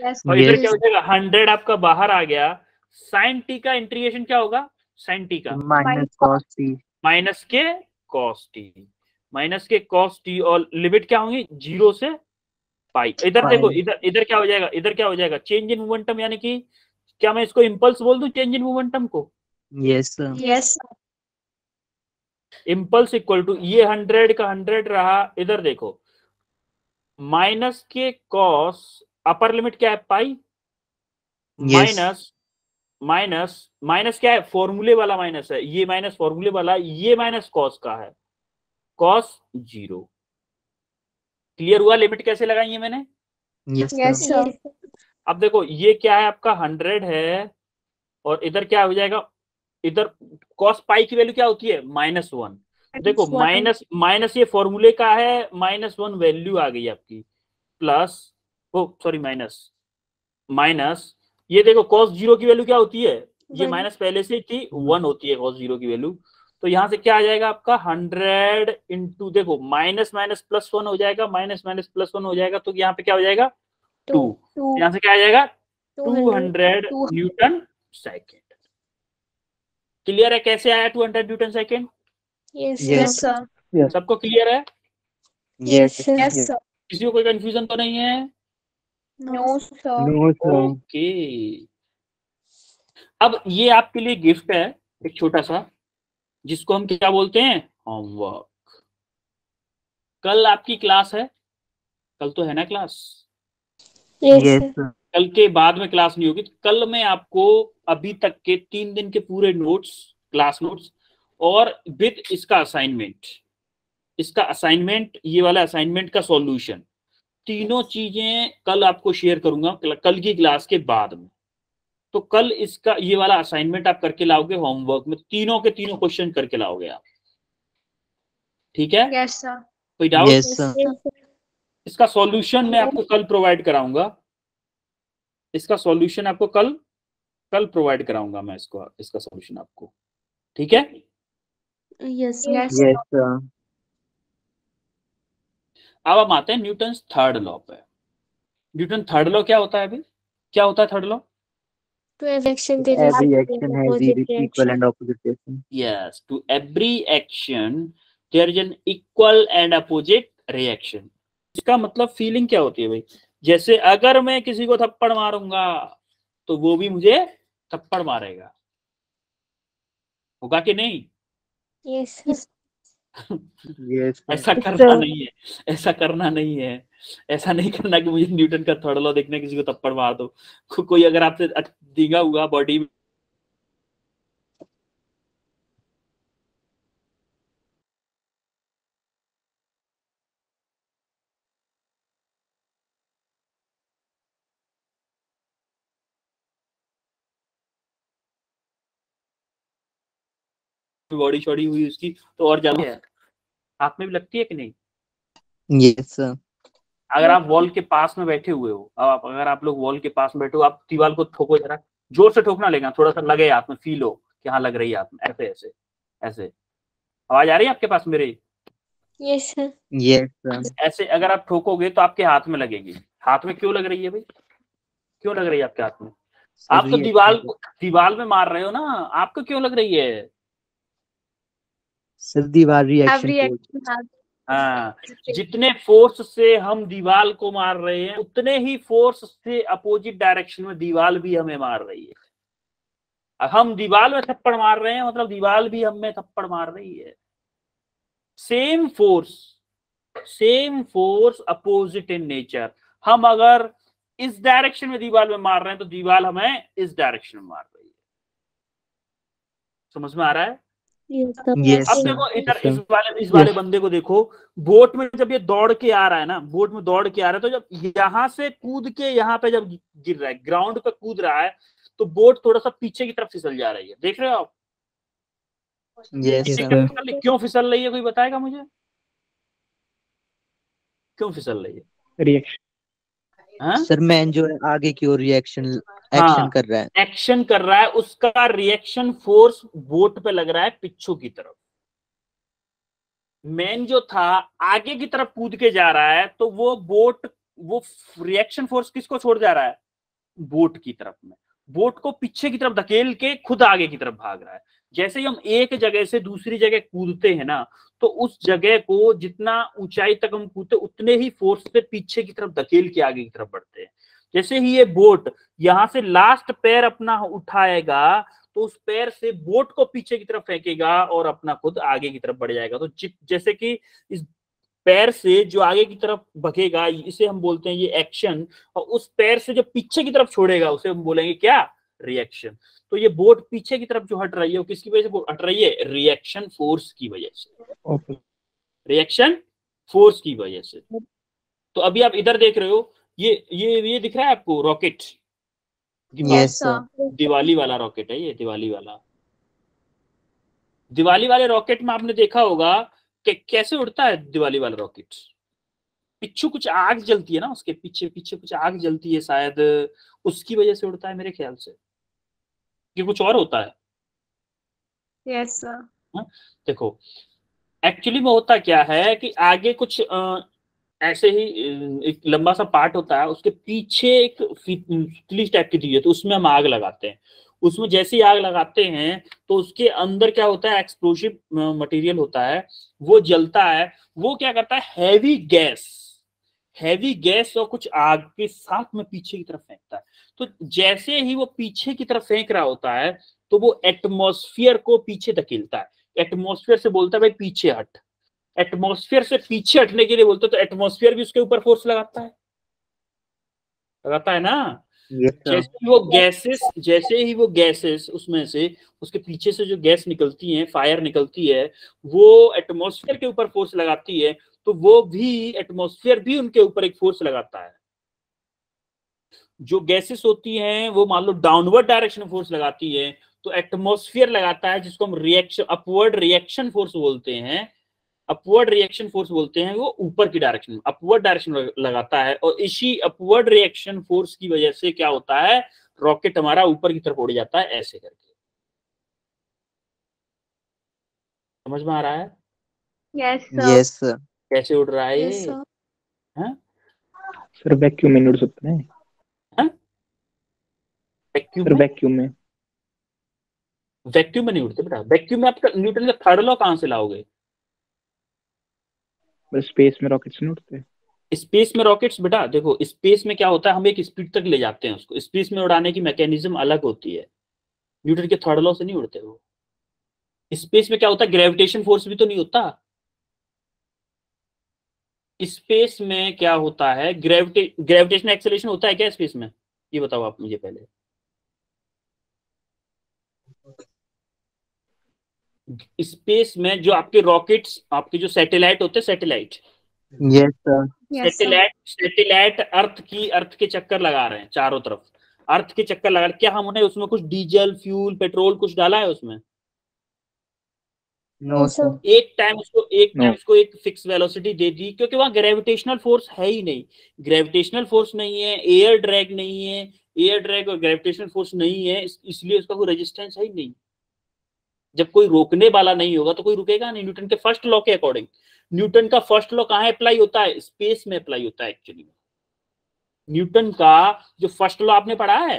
Speaker 2: Yes,
Speaker 1: और इधर
Speaker 3: Yes.
Speaker 1: क्या हो जाएगा? 100 आपका बाहर आ गया। साइन टी का इंटीग्रेशन क्या होगा? साइन टी का
Speaker 3: माइनस cos t।
Speaker 1: माइनस के कॉस टी, माइनस के कॉस टी, और लिमिट क्या होंगी? 0 से पाई। इधर देखो, इधर क्या हो जाएगा? इधर क्या हो जाएगा? चेंज इन मोमेंटम, यानी कि क्या मैं इसको इम्पल्स बोल दूं चेंज इन मोमेंटम को?
Speaker 3: Yes sir.
Speaker 2: Yes, sir.
Speaker 1: Impulse equal to ये 100 का 100 रहा। इधर देखो माइनस के कॉस, अपर लिमिट क्या है? पाई,
Speaker 3: Yes.
Speaker 1: माइनस माइनस माइनस क्या है? फॉर्मूले वाला माइनस है ये, माइनस फॉर्मूले वाला, ये माइनस कॉस का है, कॉस 0। क्लियर हुआ लिमिट कैसे लगाई है मैंने?
Speaker 3: Yes
Speaker 2: Yes,
Speaker 3: sir।
Speaker 2: sir.
Speaker 1: अब देखो ये क्या है आपका? 100 है, और इधर क्या हो जाएगा? इधर कॉस पाई की वैल्यू क्या होती है? -1। देखो माइनस ये फॉर्मूले का है, -1 वैल्यू आ गई आपकी, प्लस ओ सॉरी माइनस ये देखो cos 0 की वैल्यू क्या होती है? ये
Speaker 2: 1.
Speaker 1: माइनस पहले से थी, 1 होती है cos 0 की वैल्यू। तो यहां से क्या आ जाएगा आपका? 100 इंटू, देखो माइनस माइनस प्लस 1 हो जाएगा, माइनस माइनस प्लस 1 हो जाएगा, तो यहाँ पे क्या हो जाएगा? 2। यहाँ से क्या आ जाएगा? 200 न्यूटन सेकेंड। क्लियर है कैसे आया 200 Newton second?
Speaker 2: Yes,
Speaker 3: Yes.
Speaker 2: sir.
Speaker 1: सबको क्लियर है?
Speaker 3: Yes sir।
Speaker 2: Yes, sir.
Speaker 1: किसी को कोई कंफ्यूजन तो नहीं है?
Speaker 2: No, sir.
Speaker 3: No sir।
Speaker 1: Okay, अब ये आपके लिए गिफ्ट है एक छोटा सा, जिसको हम क्या बोलते हैं? होमवर्क। कल आपकी क्लास है, कल तो है ना class?
Speaker 2: Yes,
Speaker 3: Yes
Speaker 2: sir.
Speaker 3: sir।
Speaker 1: कल के बाद में क्लास नहीं होगी, तो कल मैं आपको अभी तक के 3 दिन के पूरे नोट्स, क्लास नोट्स, और विद इसका असाइनमेंट, ये वाला असाइनमेंट का सॉल्यूशन, तीनों चीजें कल आपको शेयर करूंगा कल की क्लास के बाद में। तो कल इसका ये वाला असाइनमेंट आप करके लाओगे होमवर्क में, तीनों के तीनों क्वेश्चन करके लाओगे आप, ठीक है?
Speaker 2: Yes, sir.
Speaker 1: कोई doubt?
Speaker 3: Yes sir।
Speaker 2: Yes, sir.
Speaker 1: इसका सॉल्यूशन मैं आपको कल प्रोवाइड कराऊंगा, इसका सॉल्यूशन आपको कल प्रोवाइड कराऊंगा मैं इसका सॉल्यूशन आपको, ठीक है?
Speaker 2: Yes, sir.
Speaker 3: Yes sir।
Speaker 1: अब हम आते हैं न्यूटन थर्ड लॉ पे। न्यूटन थर्ड लॉ क्या होता है अभी? क्या होता है third law?
Speaker 2: To every action there is
Speaker 3: Every
Speaker 2: an
Speaker 3: action has
Speaker 2: opposite
Speaker 3: its equal
Speaker 2: reaction.
Speaker 3: and opposite reaction।
Speaker 1: Yes, to every action there is an equal and opposite reaction. इसका मतलब feeling क्या होती है भाई? जैसे अगर मैं किसी को थप्पड़ मारूंगा तो वो भी मुझे थप्पड़ मारेगा। होगा कि नहीं?
Speaker 2: Yes
Speaker 3: Yes, sir.
Speaker 1: ऐसा करना नहीं है, ऐसा करना नहीं है, ऐसा नहीं करना कि मुझे न्यूटन का थर्ड लॉ देखने किसी को थप्पड़ मार दो। कोई अगर आपसे दिखा हुआ बॉडी बॉडी शॉडी हुई उसकी तो और ज्यादा है। आप में भी लगती है कि नहीं?
Speaker 3: Yes, sir.
Speaker 1: अगर आप वॉल के पास में बैठे हुए हो, अगर आप लोग वॉल के पास में बैठे हो, आप दीवार को ठोको जरा, जोर से ठोकना लेगा, थोड़ा सा लगे आप में, फील हो कि हाँ लग रही है आप में, ऐसे ऐसे ऐसे। आवाज आ रही है आपके पास मेरे?
Speaker 2: Yes sir
Speaker 3: Yes, sir.
Speaker 1: ऐसे अगर आप ठोकोगे तो आपके हाथ में लगेगी। हाथ में क्यों लग रही है भाई? क्यों लग रही है आपके हाथ में?
Speaker 3: Sir,
Speaker 1: आप तो
Speaker 3: reaction को-
Speaker 1: दीवार में मार रहे हो ना, आपको क्यों लग रही है?
Speaker 3: Sir, दीवार
Speaker 2: अब
Speaker 3: reaction को-
Speaker 2: रिएक्शन
Speaker 1: हाँ, जितने फोर्स से हम दीवार को मार रहे हैं उतने ही फोर्स से अपोजिट डायरेक्शन में दीवार भी हमें मार रही है। अब हम दीवार में थप्पड़ मार रहे हैं मतलब दीवार भी हमें थप्पड़ मार रही है। Same force opposite in nature. हम अगर इस डायरेक्शन में दीवार में मार रहे हैं तो दीवार हमें इस डायरेक्शन में मार रही है। समझ में आ रहा है?
Speaker 3: Yes,
Speaker 1: अब
Speaker 3: sir.
Speaker 1: देखो इधर
Speaker 3: Yes,
Speaker 1: इस वाले बंदे को देखो, बोट में जब ये दौड़ के आ रहा है ना, बोट में दौड़ के आ रहा है, तो जब यहां से कूद के यहाँ पे जब गिर रहा है, ग्राउंड पे कूद रहा है, तो बोट थोड़ा सा पीछे की तरफ फिसल जा रही है। देख रहे हो आप?
Speaker 3: Yes,
Speaker 1: पीछे की
Speaker 3: sir.
Speaker 1: तरफ फिसल रही है। क्यों फिसल रही है, कोई बताएगा मुझे? क्यों फिसल रही है?
Speaker 5: रिएक्शन
Speaker 1: हाँ?
Speaker 3: सर मैन जो है आगे की ओर रिएक्शन
Speaker 1: हाँ,
Speaker 3: एक्शन कर रहा है।
Speaker 1: एक्शन कर रहा है, उसका रिएक्शन फोर्स बोट पे लग रहा है पिच्छू की तरफ। मैन जो था आगे की तरफ कूद के जा रहा है, तो वो रिएक्शन फोर्स किसको छोड़ जा रहा है? बोट की तरफ में। बोट को पीछे की तरफ धकेल के खुद आगे की तरफ भाग रहा है। जैसे ही हम एक जगह से दूसरी जगह कूदते हैं ना, तो उस जगह को जितना ऊंचाई तक हम कूदते उतने ही फोर्स से पीछे की तरफ धकेल के आगे की तरफ बढ़ते हैं। जैसे ही ये बोट यहां से लास्ट पैर अपना उठाएगा, तो उस पैर से बोट को पीछे की तरफ फेंकेगा और अपना खुद आगे की तरफ बढ़ जाएगा। तो जैसे कि इस पैर से जो आगे की तरफ भगेगा, इसे हम बोलते हैं ये एक्शन, और उस पैर से जो पीछे की तरफ छोड़ेगा उसे हम बोलेंगे क्या? रिएक्शन। तो ये बोट पीछे की तरफ जो हट रही है वो किसकी वजह से हट रही है? रिएक्शन फोर्स की वजह से। रिएक्शन फोर्स की वजह से। तो अभी आप इधर देख रहे हो, ये दिख रहा है आपको रॉकेट?
Speaker 3: Yes sir.
Speaker 1: दिवाली वाला रॉकेट है ये, दिवाली वाले रॉकेट में आपने देखा होगा कि कैसे उड़ता है दिवाली वाला रॉकेट। पीछे कुछ आग जलती है ना, उसके पीछे कुछ आग जलती है, शायद उसकी वजह से उड़ता है मेरे ख्याल से, कि कुछ और होता है।
Speaker 2: यस सर
Speaker 1: देखो एक्चुअली में होता क्या है कि आगे कुछ ऐसे ही एक लंबा सा पार्ट होता है, उसके पीछे एक फितली टाइप की चीज है, तो उसमें हम आग लगाते हैं। उसमें जैसे ही आग लगाते हैं तो उसके अंदर क्या होता है? एक्सप्लोसिव मटेरियल होता है, वो जलता है। वो क्या करता है? हैवी गैस और कुछ आग के साथ में पीछे की तरफ फेंकता है। तो जैसे ही वो पीछे की तरफ फेंक रहा होता है, तो वो एटमॉस्फेयर को पीछे धकेलता है। एटमॉस्फेयर से बोलता है भाई पीछे हट। एटमॉस्फेयर से पीछे हटने के लिए बोलते तो एटमॉस्फेयर भी उसके ऊपर फोर्स लगाता है ना। जैसे ही वो गैसेस उसमें से, उसके पीछे से जो गैस निकलती है, फायर निकलती है, वो एटमॉस्फेयर के ऊपर फोर्स लगाती है, तो वो भी एटमॉस्फेयर भी उनके ऊपर एक फोर्स लगाता है। जो गैसेस होती हैं वो मान लो डाउनवर्ड डायरेक्शन में फोर्स लगाती है, तो एटमॉस्फेयर लगाता है, जिसको हम अपवर्ड रिएक्शन फोर्स बोलते हैं। अपवर्ड रिएक्शन फोर्स बोलते हैं, वो ऊपर की डायरेक्शन, अपवर्ड डायरेक्शन लगाता है। और इसी अपवर्ड रिएक्शन फोर्स की वजह से क्या होता है? रॉकेट हमारा ऊपर की तरफ उड़ जाता है, ऐसे करके। समझ में आ रहा है?
Speaker 3: Yes sir.
Speaker 1: कैसे उड़ रहा है ये?
Speaker 2: यस सर
Speaker 1: हाँ?
Speaker 5: सर वैक्यूम में उड़ सकते हैं।
Speaker 1: हाँ? वैक्यूम
Speaker 5: सर
Speaker 1: में? वैक्यूम में नहीं उड़ते बेटा। वैक्यूम में आपका न्यूटन का थर्ड लॉ कहां से लाओगे?
Speaker 5: स्पेस में रॉकेट्स नहीं उड़ते।
Speaker 1: स्पेस में रॉकेट्स बेटा देखो, स्पेस में क्या होता है, हम एक स्पीड तक ले जाते हैं उसको, स्पेस में उड़ाने की मैकेनिज्म अलग होती है, न्यूटन के थर्ड लॉ से नहीं उड़ते वो। स्पेस में क्या होता है, ग्रेविटेशन फोर्स भी तो नहीं होता। स्पेस में क्या होता है, ग्रेविटेशन एक्सेलरेशन होता है क्या स्पेस में, ये बताओ आप मुझे पहले। स्पेस में जो आपके रॉकेट्स, आपके जो सैटेलाइट होते हैं, satellite
Speaker 3: Yes, sir.
Speaker 2: Yes, sir.
Speaker 1: Satellite earth के चक्कर लगा रहे हैं चारों तरफ, अर्थ के चक्कर लगा रहे हैं। क्या हम उन्हें उसमें कुछ डीजल फ्यूल पेट्रोल कुछ डाला है उसमें?
Speaker 3: No,
Speaker 2: Yes,
Speaker 3: sir.
Speaker 2: sir.
Speaker 1: एक टाइम
Speaker 5: No.
Speaker 1: उसको एक फिक्स वेलोसिटी दे दी, क्योंकि वहां ग्रेविटेशनल फोर्स है ही नहीं, ग्रेविटेशनल फोर्स नहीं है, एयर ड्रैग नहीं है, एयर ड्रैग और ग्रेविटेशनल फोर्स नहीं है, इसलिए उसका कोई रेजिस्टेंस है ही नहीं। जब कोई रोकने वाला नहीं होगा तो कोई रुकेगा नहीं, न्यूटन के फर्स्ट लॉ के अकॉर्डिंग। न्यूटन का फर्स्ट लॉ कहाँ अप्लाई होता है, स्पेस में अप्लाई होता है एक्चुअली। न्यूटन का जो फर्स्ट लॉ आपने पढ़ा है,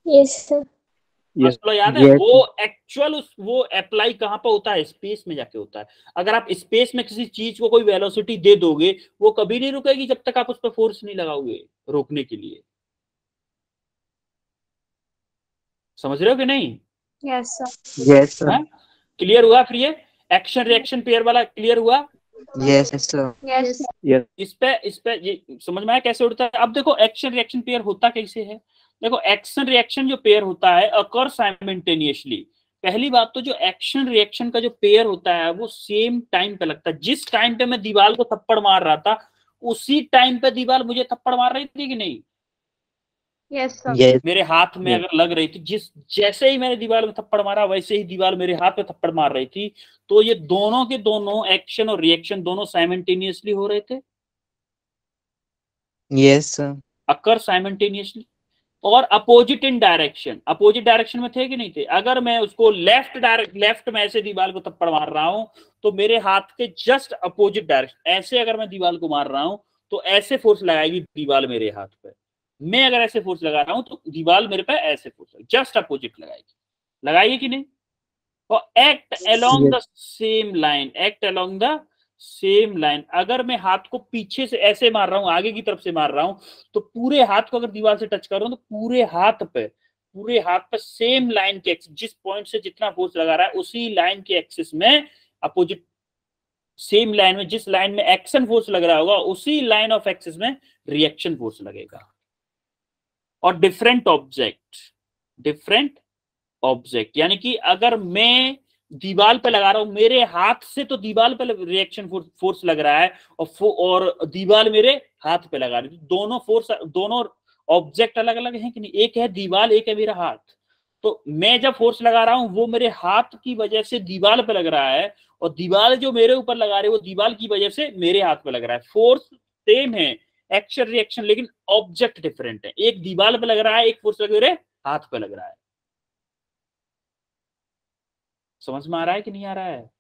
Speaker 2: Yes, sir.
Speaker 5: Yes.
Speaker 1: First law याद है,
Speaker 3: Yes.
Speaker 1: वो एक्चुअल वो अप्लाई कहां पर होता है, स्पेस में जाके होता है। अगर आप स्पेस में किसी चीज को कोई वेलोसिटी दे दोगे, वो कभी नहीं रुकेगी जब तक आप उस पर फोर्स नहीं लगाओगे रोकने के लिए। समझ रहे हो कि नहीं?
Speaker 2: Yes, sir.
Speaker 3: Yes, sir.
Speaker 1: Clear हुआ? फिर ये एक्शन रिएक्शन पेयर वाला क्लियर हुआ?
Speaker 3: Yes, sir.
Speaker 2: Yes, sir.
Speaker 5: Yes.
Speaker 1: इस पे ये समझ में आया कैसे उड़ता है? अब देखो एक्शन रिएक्शन पेयर होता कैसे है। देखो एक्शन रिएक्शन जो पेयर होता है अकर साइमल्टेनियसली। पहली बात तो जो एक्शन रिएक्शन का जो पेयर होता है वो सेम टाइम पे लगता है। जिस टाइम पे मैं दीवार को थप्पड़ मार रहा था, उसी टाइम पे दीवार मुझे थप्पड़ मार रही थी कि नहीं?
Speaker 2: Yes, sir.
Speaker 3: Yes.
Speaker 1: मेरे हाथ में
Speaker 5: Yes.
Speaker 1: अगर लग रही थी, जैसे ही मैंने दीवार में थप्पड़ मारा वैसे ही दीवार मेरे हाथ में थप्पड़ मार रही थी। तो ये दोनों के दोनों एक्शन और रिएक्शन दोनों साइमल्टेनियसली हो रहे थे,
Speaker 3: Yes, sir.
Speaker 1: Occur simultaneously. और opposite in direction, opposite direction में थे कि नहीं थे? अगर मैं उसको लेफ्ट में ऐसे दीवार को थप्पड़ मार रहा हूं तो मेरे हाथ के जस्ट अपोजिट डायरेक्शन, ऐसे अगर मैं दीवार को मार रहा हूं तो ऐसे फोर्स लगाएगी दीवार मेरे हाथ पे। मैं अगर ऐसे फोर्स लगा रहा हूं तो दीवार मेरे पे ऐसे फोर्स जस्ट अपोजिट लगाएगी कि नहीं? और act along the same line, act along the same line. अगर मैं हाथ को पीछे से ऐसे मार रहा हूं, आगे की तरफ से मार रहा हूं, तो पूरे हाथ को अगर दीवार से टच कर रहा हूं तो पूरे हाथ पे सेम लाइन के एक्सिस, जिस पॉइंट से जितना फोर्स लगा रहा है उसी लाइन के एक्सिस में, अपोजिट सेम लाइन में, जिस लाइन में एक्शन फोर्स लग रहा होगा उसी लाइन ऑफ एक्सिस में रिएक्शन फोर्स लगेगा। और डिफरेंट ऑब्जेक्ट यानी कि अगर मैं दीवार पे लगा रहा हूं, मेरे हाथ से तो दीवार पे रिएक्शन फोर्स लग रहा है और दीवार मेरे हाथ पे लगा रही है। दोनों ऑब्जेक्ट अलग अलग हैं कि नहीं? एक है दीवार, एक है मेरा हाथ। तो मैं जब फोर्स लगा रहा हूं वो मेरे हाथ की वजह से दीवार पे लग रहा है, और दीवार जो मेरे ऊपर लगा रही है वो दीवार की वजह से मेरे हाथ पे लग रहा है। फोर्स सेम है, एक्शन रिएक्शन, लेकिन ऑब्जेक्ट डिफरेंट है। एक दीवार पे लग रहा है, एक फोर्स मेरे हाथ पे लग रहा है। समझ में आ रहा है कि नहीं आ रहा है?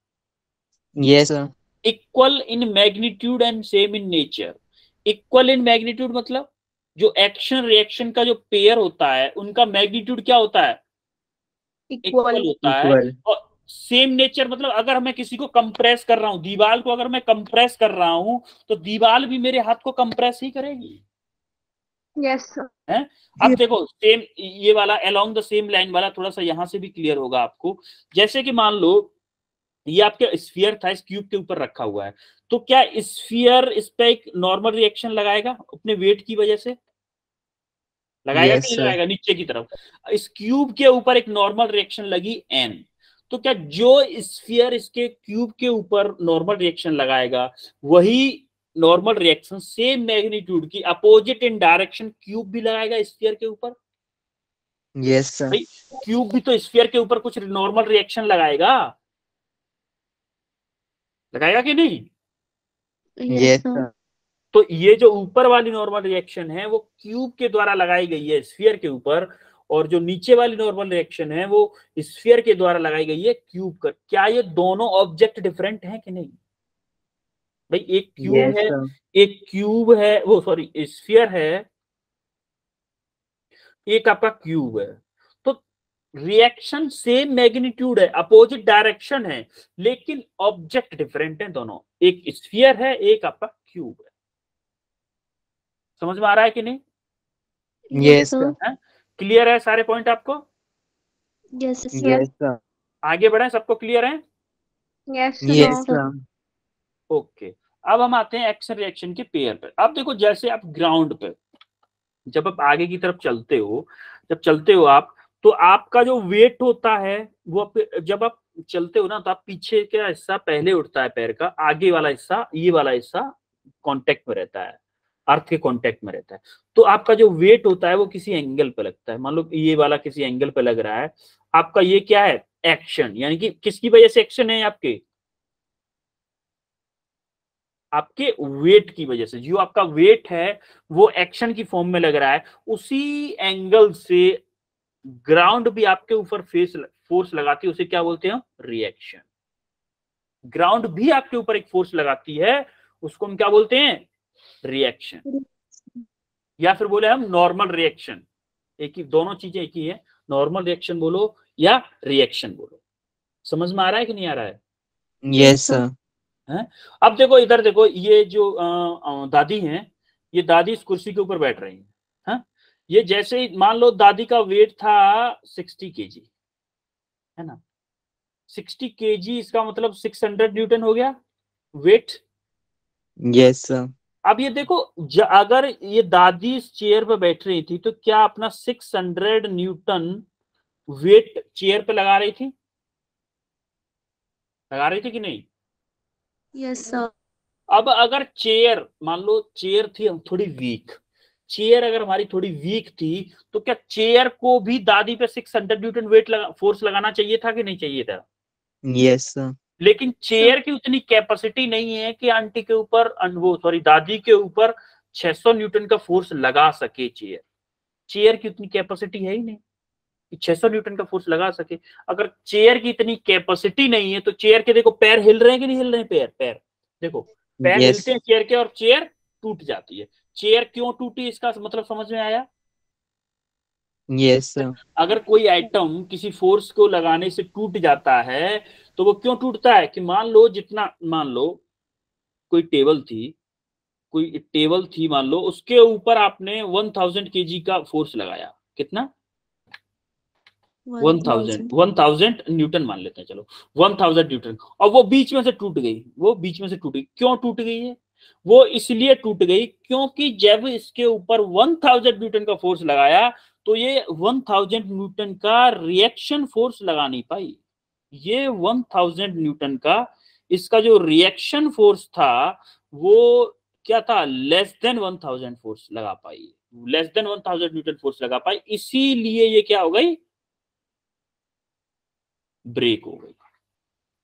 Speaker 3: Yes, sir.
Speaker 1: Equal in magnitude and same in nature. Equal in magnitude मतलब जो एक्शन रिएक्शन का जो पेयर होता है उनका मैग्नीट्यूड क्या होता है? Equal
Speaker 2: Equal.
Speaker 1: होता है।
Speaker 3: Equal.
Speaker 1: और सेम नेचर मतलब अगर मैं किसी को कंप्रेस कर रहा हूं, दीवार को अगर मैं कंप्रेस कर रहा हूं तो दीवार भी मेरे हाथ को कंप्रेस ही करेगी।
Speaker 2: Yes, sir.
Speaker 1: है? अब देखो सेम ये वाला अलोंग द सेम लाइन वाला थोड़ा सा यहां से भी क्लियर होगा आपको। जैसे कि मान लो ये आपके स्फीयर था, इस क्यूब के ऊपर रखा हुआ है, तो क्या स्फीयर इस पे एक नॉर्मल रिएक्शन लगाएगा अपने वेट की वजह से? लगाएगा
Speaker 3: Yes,
Speaker 1: कि नहीं
Speaker 3: sir.
Speaker 1: लगाएगा? नीचे की तरफ इस क्यूब के ऊपर एक नॉर्मल रिएक्शन लगी n, तो क्या जो स्फीयर इसके क्यूब के ऊपर नॉर्मल रिएक्शन लगाएगा वही नॉर्मल रिएक्शन सेम मैग्नीट्यूड की अपोजिट इन डायरेक्शन क्यूब भी लगाएगा स्फीयर के ऊपर?
Speaker 3: Yes, sir.
Speaker 1: भाई क्यूब भी तो स्फीयर के ऊपर कुछ नॉर्मल रिएक्शन लगाएगा कि नहीं?
Speaker 3: Yes, sir.
Speaker 1: तो ये जो ऊपर वाली नॉर्मल रिएक्शन है वो क्यूब के द्वारा लगाई गई है स्फीयर के ऊपर, और जो नीचे वाली नॉर्मल रिएक्शन है वो स्फीयर के द्वारा लगाई गई है क्यूब पर। क्या ये दोनों ऑब्जेक्ट डिफरेंट हैं कि नहीं? भाई एक क्यूब
Speaker 3: Yes,
Speaker 1: है,
Speaker 3: sir.
Speaker 1: एक क्यूब है, वो सॉरी स्फीयर है, एक आपका क्यूब है। तो रिएक्शन सेम मैग्नीट्यूड है, अपोजिट डायरेक्शन है, लेकिन ऑब्जेक्ट डिफरेंट है दोनों। एक स्फीयर है, एक आपका क्यूब है। समझ में आ रहा है कि नहीं?
Speaker 3: Yes, sir.
Speaker 1: क्लियर है सारे पॉइंट आपको?
Speaker 2: Yes, sir.
Speaker 3: Yes, sir.
Speaker 1: आगे बढ़े, सबको क्लियर है?
Speaker 2: Yes,
Speaker 3: Yes,
Speaker 2: sir.
Speaker 3: sir.
Speaker 1: Okay, अब हम आते हैं एक्शन रिएक्शन के पेयर पे। अब देखो, जैसे आप ग्राउंड पे जब आप आगे की तरफ चलते हो, जब चलते हो आप, तो आपका जो वेट होता है वो जब आप चलते हो ना, तो आप पीछे का हिस्सा पहले उठता है पैर का, आगे वाला हिस्सा, ये वाला हिस्सा कांटेक्ट में रहता है, अर्थ के कांटेक्ट में रहता है। तो आपका जो वेट होता है वो किसी एंगल पे लगता है। मान लो ये वाला किसी एंगल पे लग रहा है, आपका ये क्या है? एक्शन। यानी कि किसकी वजह से एक्शन है? आपके वेट की वजह से। जो आपका वेट है वो एक्शन की फॉर्म में लग रहा है, उसी एंगल से ग्राउंड भी आपके ऊपर फोर्स लगाती है, उसे क्या बोलते हैं? रिएक्शन। ग्राउंड भी आपके ऊपर एक फोर्स लगाती है, उसको हम क्या बोलते हैं? रिएक्शन। या फिर बोले हम नॉर्मल रिएक्शन। एक ही, दोनों चीजें एक ही है, नॉर्मल रिएक्शन बोलो या रिएक्शन बोलो। समझ में आ रहा है कि नहीं आ रहा है?
Speaker 3: Yes, sir.
Speaker 1: है? अब देखो इधर देखो, ये जो दादी हैं, ये दादी इस कुर्सी के ऊपर बैठ रही हैं। हाँ? ये जैसे ही मान लो दादी का वेट था 60 केजी, है ना? 60 केजी, इसका मतलब 600 न्यूटन हो गया वेट।
Speaker 3: Yes, sir.
Speaker 1: अब ये देखो, अगर ये दादी इस चेयर पे बैठ रही थी तो क्या अपना 600 न्यूटन वेट चेयर पे लगा रही थी? लगा रही थी कि नहीं?
Speaker 2: Yes, sir.
Speaker 1: अब अगर चेयर, मान लो चेयर थी थोड़ी वीक, चेयर अगर हमारी थोड़ी वीक थी, तो क्या चेयर को भी दादी पे 600 न्यूटन वेट फोर्स लगाना चाहिए था कि नहीं चाहिए था?
Speaker 3: Yes, sir.
Speaker 1: लेकिन चेयर की उतनी कैपेसिटी नहीं है कि आंटी के ऊपर, वो सॉरी दादी के ऊपर 600 न्यूटन का फोर्स लगा सके। चेयर की उतनी कैपेसिटी है ही नहीं कि 600 न्यूटन का फोर्स लगा सके। अगर चेयर की इतनी कैपेसिटी नहीं है तो चेयर के देखो पैर हिल रहे हैं कि नहीं हिल रहे हैं? पैर देखो, पैर
Speaker 3: Yes.
Speaker 1: हिलते हैं चेयर के और चेयर टूट जाती है। चेयर क्यों टूटी, इसका मतलब समझ में आया?
Speaker 3: Yes, sir.
Speaker 1: अगर कोई आइटम किसी फोर्स को लगाने से टूट जाता है तो वो क्यों टूटता है? कि मान लो कोई टेबल थी, मान लो उसके ऊपर आपने 1000 केजी का फोर्स लगाया। कितना? 1000 न्यूटन मान लेते हैं, चलो 1000 न्यूटन। और वो बीच में से टूट गई। क्यों टूट गई है? वो इसलिए टूट गई क्योंकि जब इसके ऊपर 1000 न्यूटन का फोर्स लगाया तो ये 1000 न्यूटन का रिएक्शन फोर्स लगा नहीं पाई। ये 1000 न्यूटन का इसका जो रिएक्शन फोर्स था वो क्या था? लेस देन 1000 फोर्स लगा पाई, लेस देन 1000 न्यूटन फोर्स लगा पाई। इसीलिए ये क्या हो गई? ब्रेक हो गई।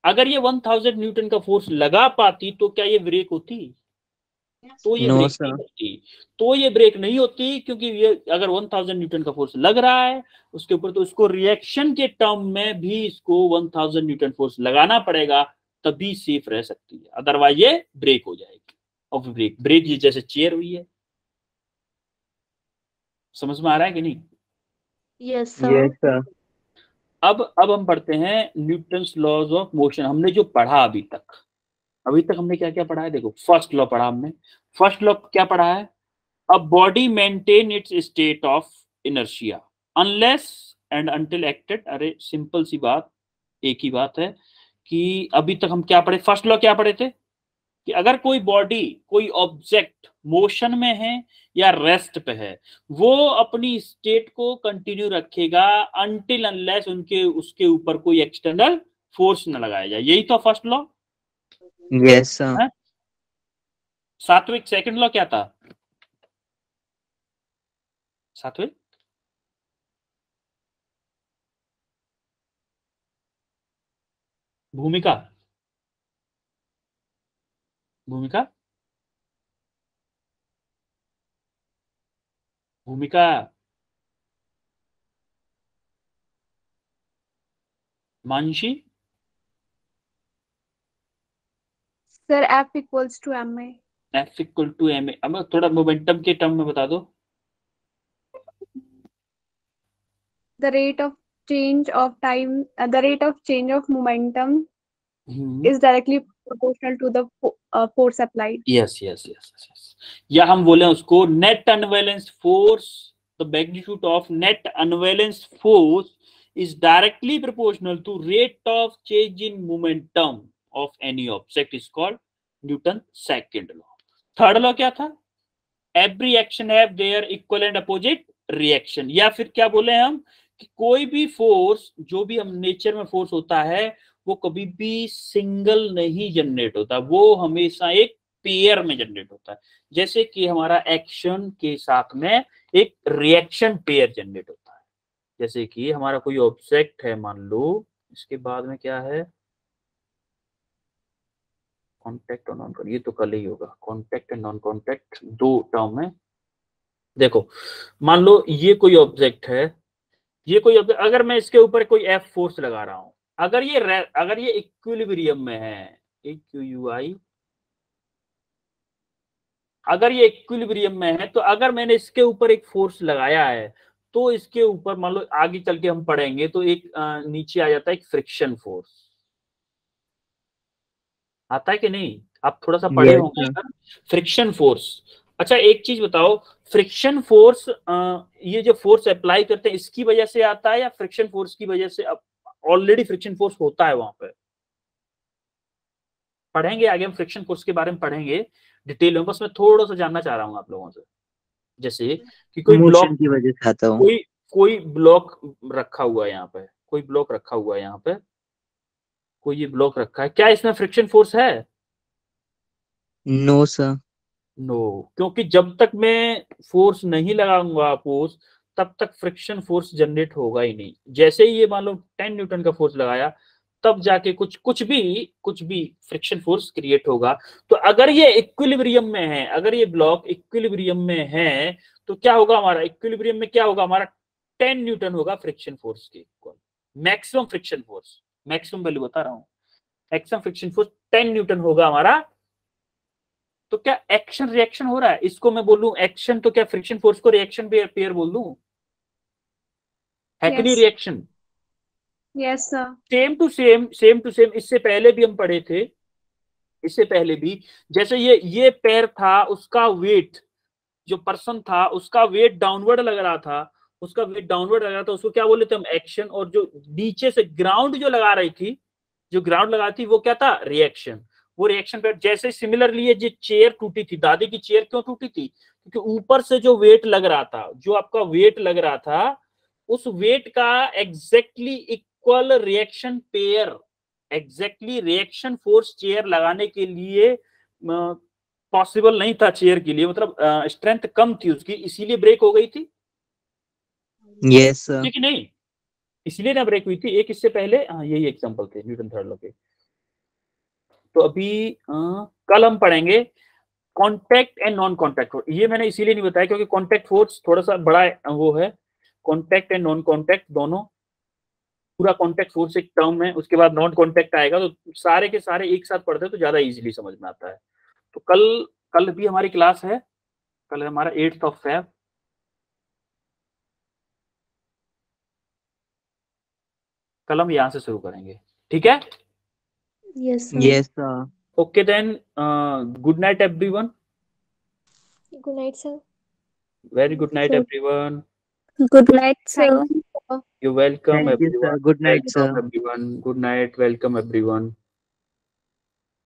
Speaker 1: अगर ये 1000 न्यूटन का फोर्स लगा पाती तो क्या ये ब्रेक होती? तो ये
Speaker 3: No,
Speaker 1: ब्रेक
Speaker 3: sir.
Speaker 1: नहीं होती। क्योंकि ये अगर 1000 न्यूटन का फोर्स लग रहा है उसके ऊपर, तो इसको रिएक्शन के टर्म में भी इसको 1000 न्यूटन फोर्स लगाना पड़ेगा, तभी सेफ रह सकती है, अदरवाइज ये ब्रेक हो जाएगी। और ब्रेक ये जैसे चेयर हुई है। समझ में आ रहा है कि नहीं?
Speaker 2: Yes, sir.
Speaker 3: Yes, sir.
Speaker 1: अब हम पढ़ते हैं न्यूटन्स लॉज ऑफ मोशन। हमने जो पढ़ा अभी तक हमने क्या क्या पढ़ा है? देखो, फर्स्ट लॉ पढ़ा हमने। फर्स्ट लॉ क्या पढ़ा है? A body maintain its state of inertia unless and until acted. अरे सिंपल सी बात, एक ही बात है कि अभी तक हम क्या पढ़े? फर्स्ट लॉ क्या पढ़े थे? कि अगर कोई बॉडी, कोई ऑब्जेक्ट मोशन में है या रेस्ट पे है, वो अपनी स्टेट को कंटिन्यू रखेगा अनटिल अनलेस उसके ऊपर कोई एक्सटर्नल फोर्स न लगाया जाए। यही तो first law.
Speaker 3: Yes, sir.
Speaker 1: Satvik, second law क्या था? Satvik, Bhumika Bhumika Bhumika Mansi,
Speaker 2: Sir, F equals to ma.
Speaker 1: F equal to M. अब थोड़ा मोमेंटम के टर्म में बता दो।
Speaker 2: The rate of change of time, the rate of change of momentum is directly proportional to the force applied.
Speaker 1: Yes yes yes yes. या हम बोले उसको net unbalanced force, the magnitude of net unbalanced force is directly proportional to rate of change in momentum of any object is called Newton second law. Third law क्या था? Every action have their equal and opposite reaction. या फिर क्या बोले हम कि कोई भी फोर्स, जो भी हम नेचर में फोर्स होता है, वो कभी भी सिंगल नहीं जनरेट होता, वो हमेशा एक पेयर में जनरेट होता है। जैसे कि हमारा एक्शन के साथ में एक रिएक्शन पेयर जनरेट होता है। जैसे कि हमारा कोई ऑब्जेक्ट है, मान लो, इसके बाद में क्या है, कॉन्टैक्ट और नॉन कॉन्टैक्ट, ये तो कल ही होगा। कॉन्टैक्ट एंड नॉन कॉन्टैक्ट दो टर्म है। देखो मान लो ये कोई ऑब्जेक्ट है, ये कोई ऑब्जेक्ट, अगर मैं इसके ऊपर कोई एफ फोर्स लगा रहा हूं, अगर ये इक्विलिब्रियम में है, EQUI, अगर ये इक्विलिब्रियम में है, तो अगर मैंने इसके ऊपर एक फोर्स लगाया है, तो इसके ऊपर मान लो आगे चल के हम पढ़ेंगे तो एक नीचे आ जाता है एक फ्रिक्शन फोर्स। आता है कि नहीं? आप थोड़ा सा पढ़े होंगे फ्रिक्शन फोर्स। अच्छा एक चीज बताओ, फ्रिक्शन फोर्स ये जो फोर्स अप्लाई करते हैं इसकी वजह से आता है या फ्रिक्शन फोर्स की वजह से? ऑलरेडी फ्रिक्शन फोर्स होता है वहां पे। पढ़ेंगे आगे हम फ्रिक्शन फोर्स के बारे में पढ़ेंगे डिटेल में, बस मैं थोड़ा सा जानना चाह रहा हूँ आप लोगों से। जैसे कि कोई ब्लॉक
Speaker 3: की वजह से आता हूँ।
Speaker 1: कोई ब्लॉक रखा हुआ है यहाँ पे, कोई ब्लॉक रखा हुआ है यहाँ पे, कोई ये ब्लॉक रखा है, क्या इसमें फ्रिक्शन फोर्स है?
Speaker 3: No sir.
Speaker 1: नो, क्योंकि जब तक मैं फोर्स नहीं लगाऊंगा फोर्स, तब तक फ्रिक्शन फोर्स जनरेट होगा ही नहीं। जैसे ही ये मान लो 10 न्यूटन का फोर्स लगाया, तब जाके कुछ भी फ्रिक्शन फोर्स क्रिएट होगा। तो अगर ये इक्विलिब्रियम में है, अगर ये ब्लॉक इक्विलिब्रियम में है, तो क्या होगा हमारा? इक्विलिब्रियम में क्या होगा हमारा? 10 न्यूटन होगा फ्रिक्शन फोर्स के equal. Maximum friction force, maximum value बता रहा हूं, मैक्सिमम फ्रिक्शन फोर्स 10 न्यूटन होगा हमारा। तो क्या एक्शन रिएक्शन हो रहा है? इसको मैं बोलूं एक्शन, तो क्या फ्रिक्शन फोर्स को रिएक्शन पेयर बोल दूं? है कि नहीं reaction?
Speaker 2: Yes sir.
Speaker 1: Same to same, इससे पहले भी हम पढ़े थे, इससे पहले भी, जैसे ये पैर था, उसका वेट, जो पर्सन था उसका वेट डाउनवर्ड लग रहा था, उसको क्या बोले थे हम? एक्शन। और जो नीचे से ग्राउंड जो लगा रही थी, वो क्या था? रिएक्शन। वो रिएक्शन पे जैसे सिमिलरली ये जो चेयर टूटी थी, दादी की चेयर क्यों टूटी थी? क्योंकि ऊपर से जो वेट लग रहा था, जो आपका वेट लग रहा था, उस वेट का exactly equal reaction pair, exactly reaction force chair लगाने के लिए पॉसिबल नहीं था चेयर के लिए, मतलब स्ट्रेंथ कम थी उसकी, इसीलिए ब्रेक हो गई थी।
Speaker 3: Yes sir.
Speaker 1: ठीक नहीं, इसलिए ना ब्रेक हुई थी। एक इससे पहले यही एग्जांपल थे न्यूटन थर्ड लॉ के। तो अभी कल हम पढ़ेंगे contact and non contact force. ये मैंने इसीलिए नहीं बताया क्योंकि कॉन्टैक्ट फोर्स थोड़ा सा बड़ा वो है। कॉन्टैक्ट एंड नॉन कॉन्टैक्ट दोनों, पूरा कॉन्टैक्ट फोर्स एक टर्म है, उसके बाद नॉन कॉन्टैक्ट आएगा, तो सारे के सारे एक साथ पढ़ते हैं तो ज्यादा इजीली समझ में आता है। तो कल भी हमारी क्लास है, कल है हमारा 8th of Feb। कल हम यहाँ से शुरू करेंगे, ठीक है?
Speaker 2: Yes
Speaker 3: sir.
Speaker 1: Okay then, good night everyone.
Speaker 2: Good night sir.
Speaker 1: Very good night everyone.
Speaker 2: Good night sir.
Speaker 1: You're welcome
Speaker 3: Thank you, sir.
Speaker 1: everyone.
Speaker 3: Good night, sir.
Speaker 1: Welcome everyone. Good night. Welcome everyone.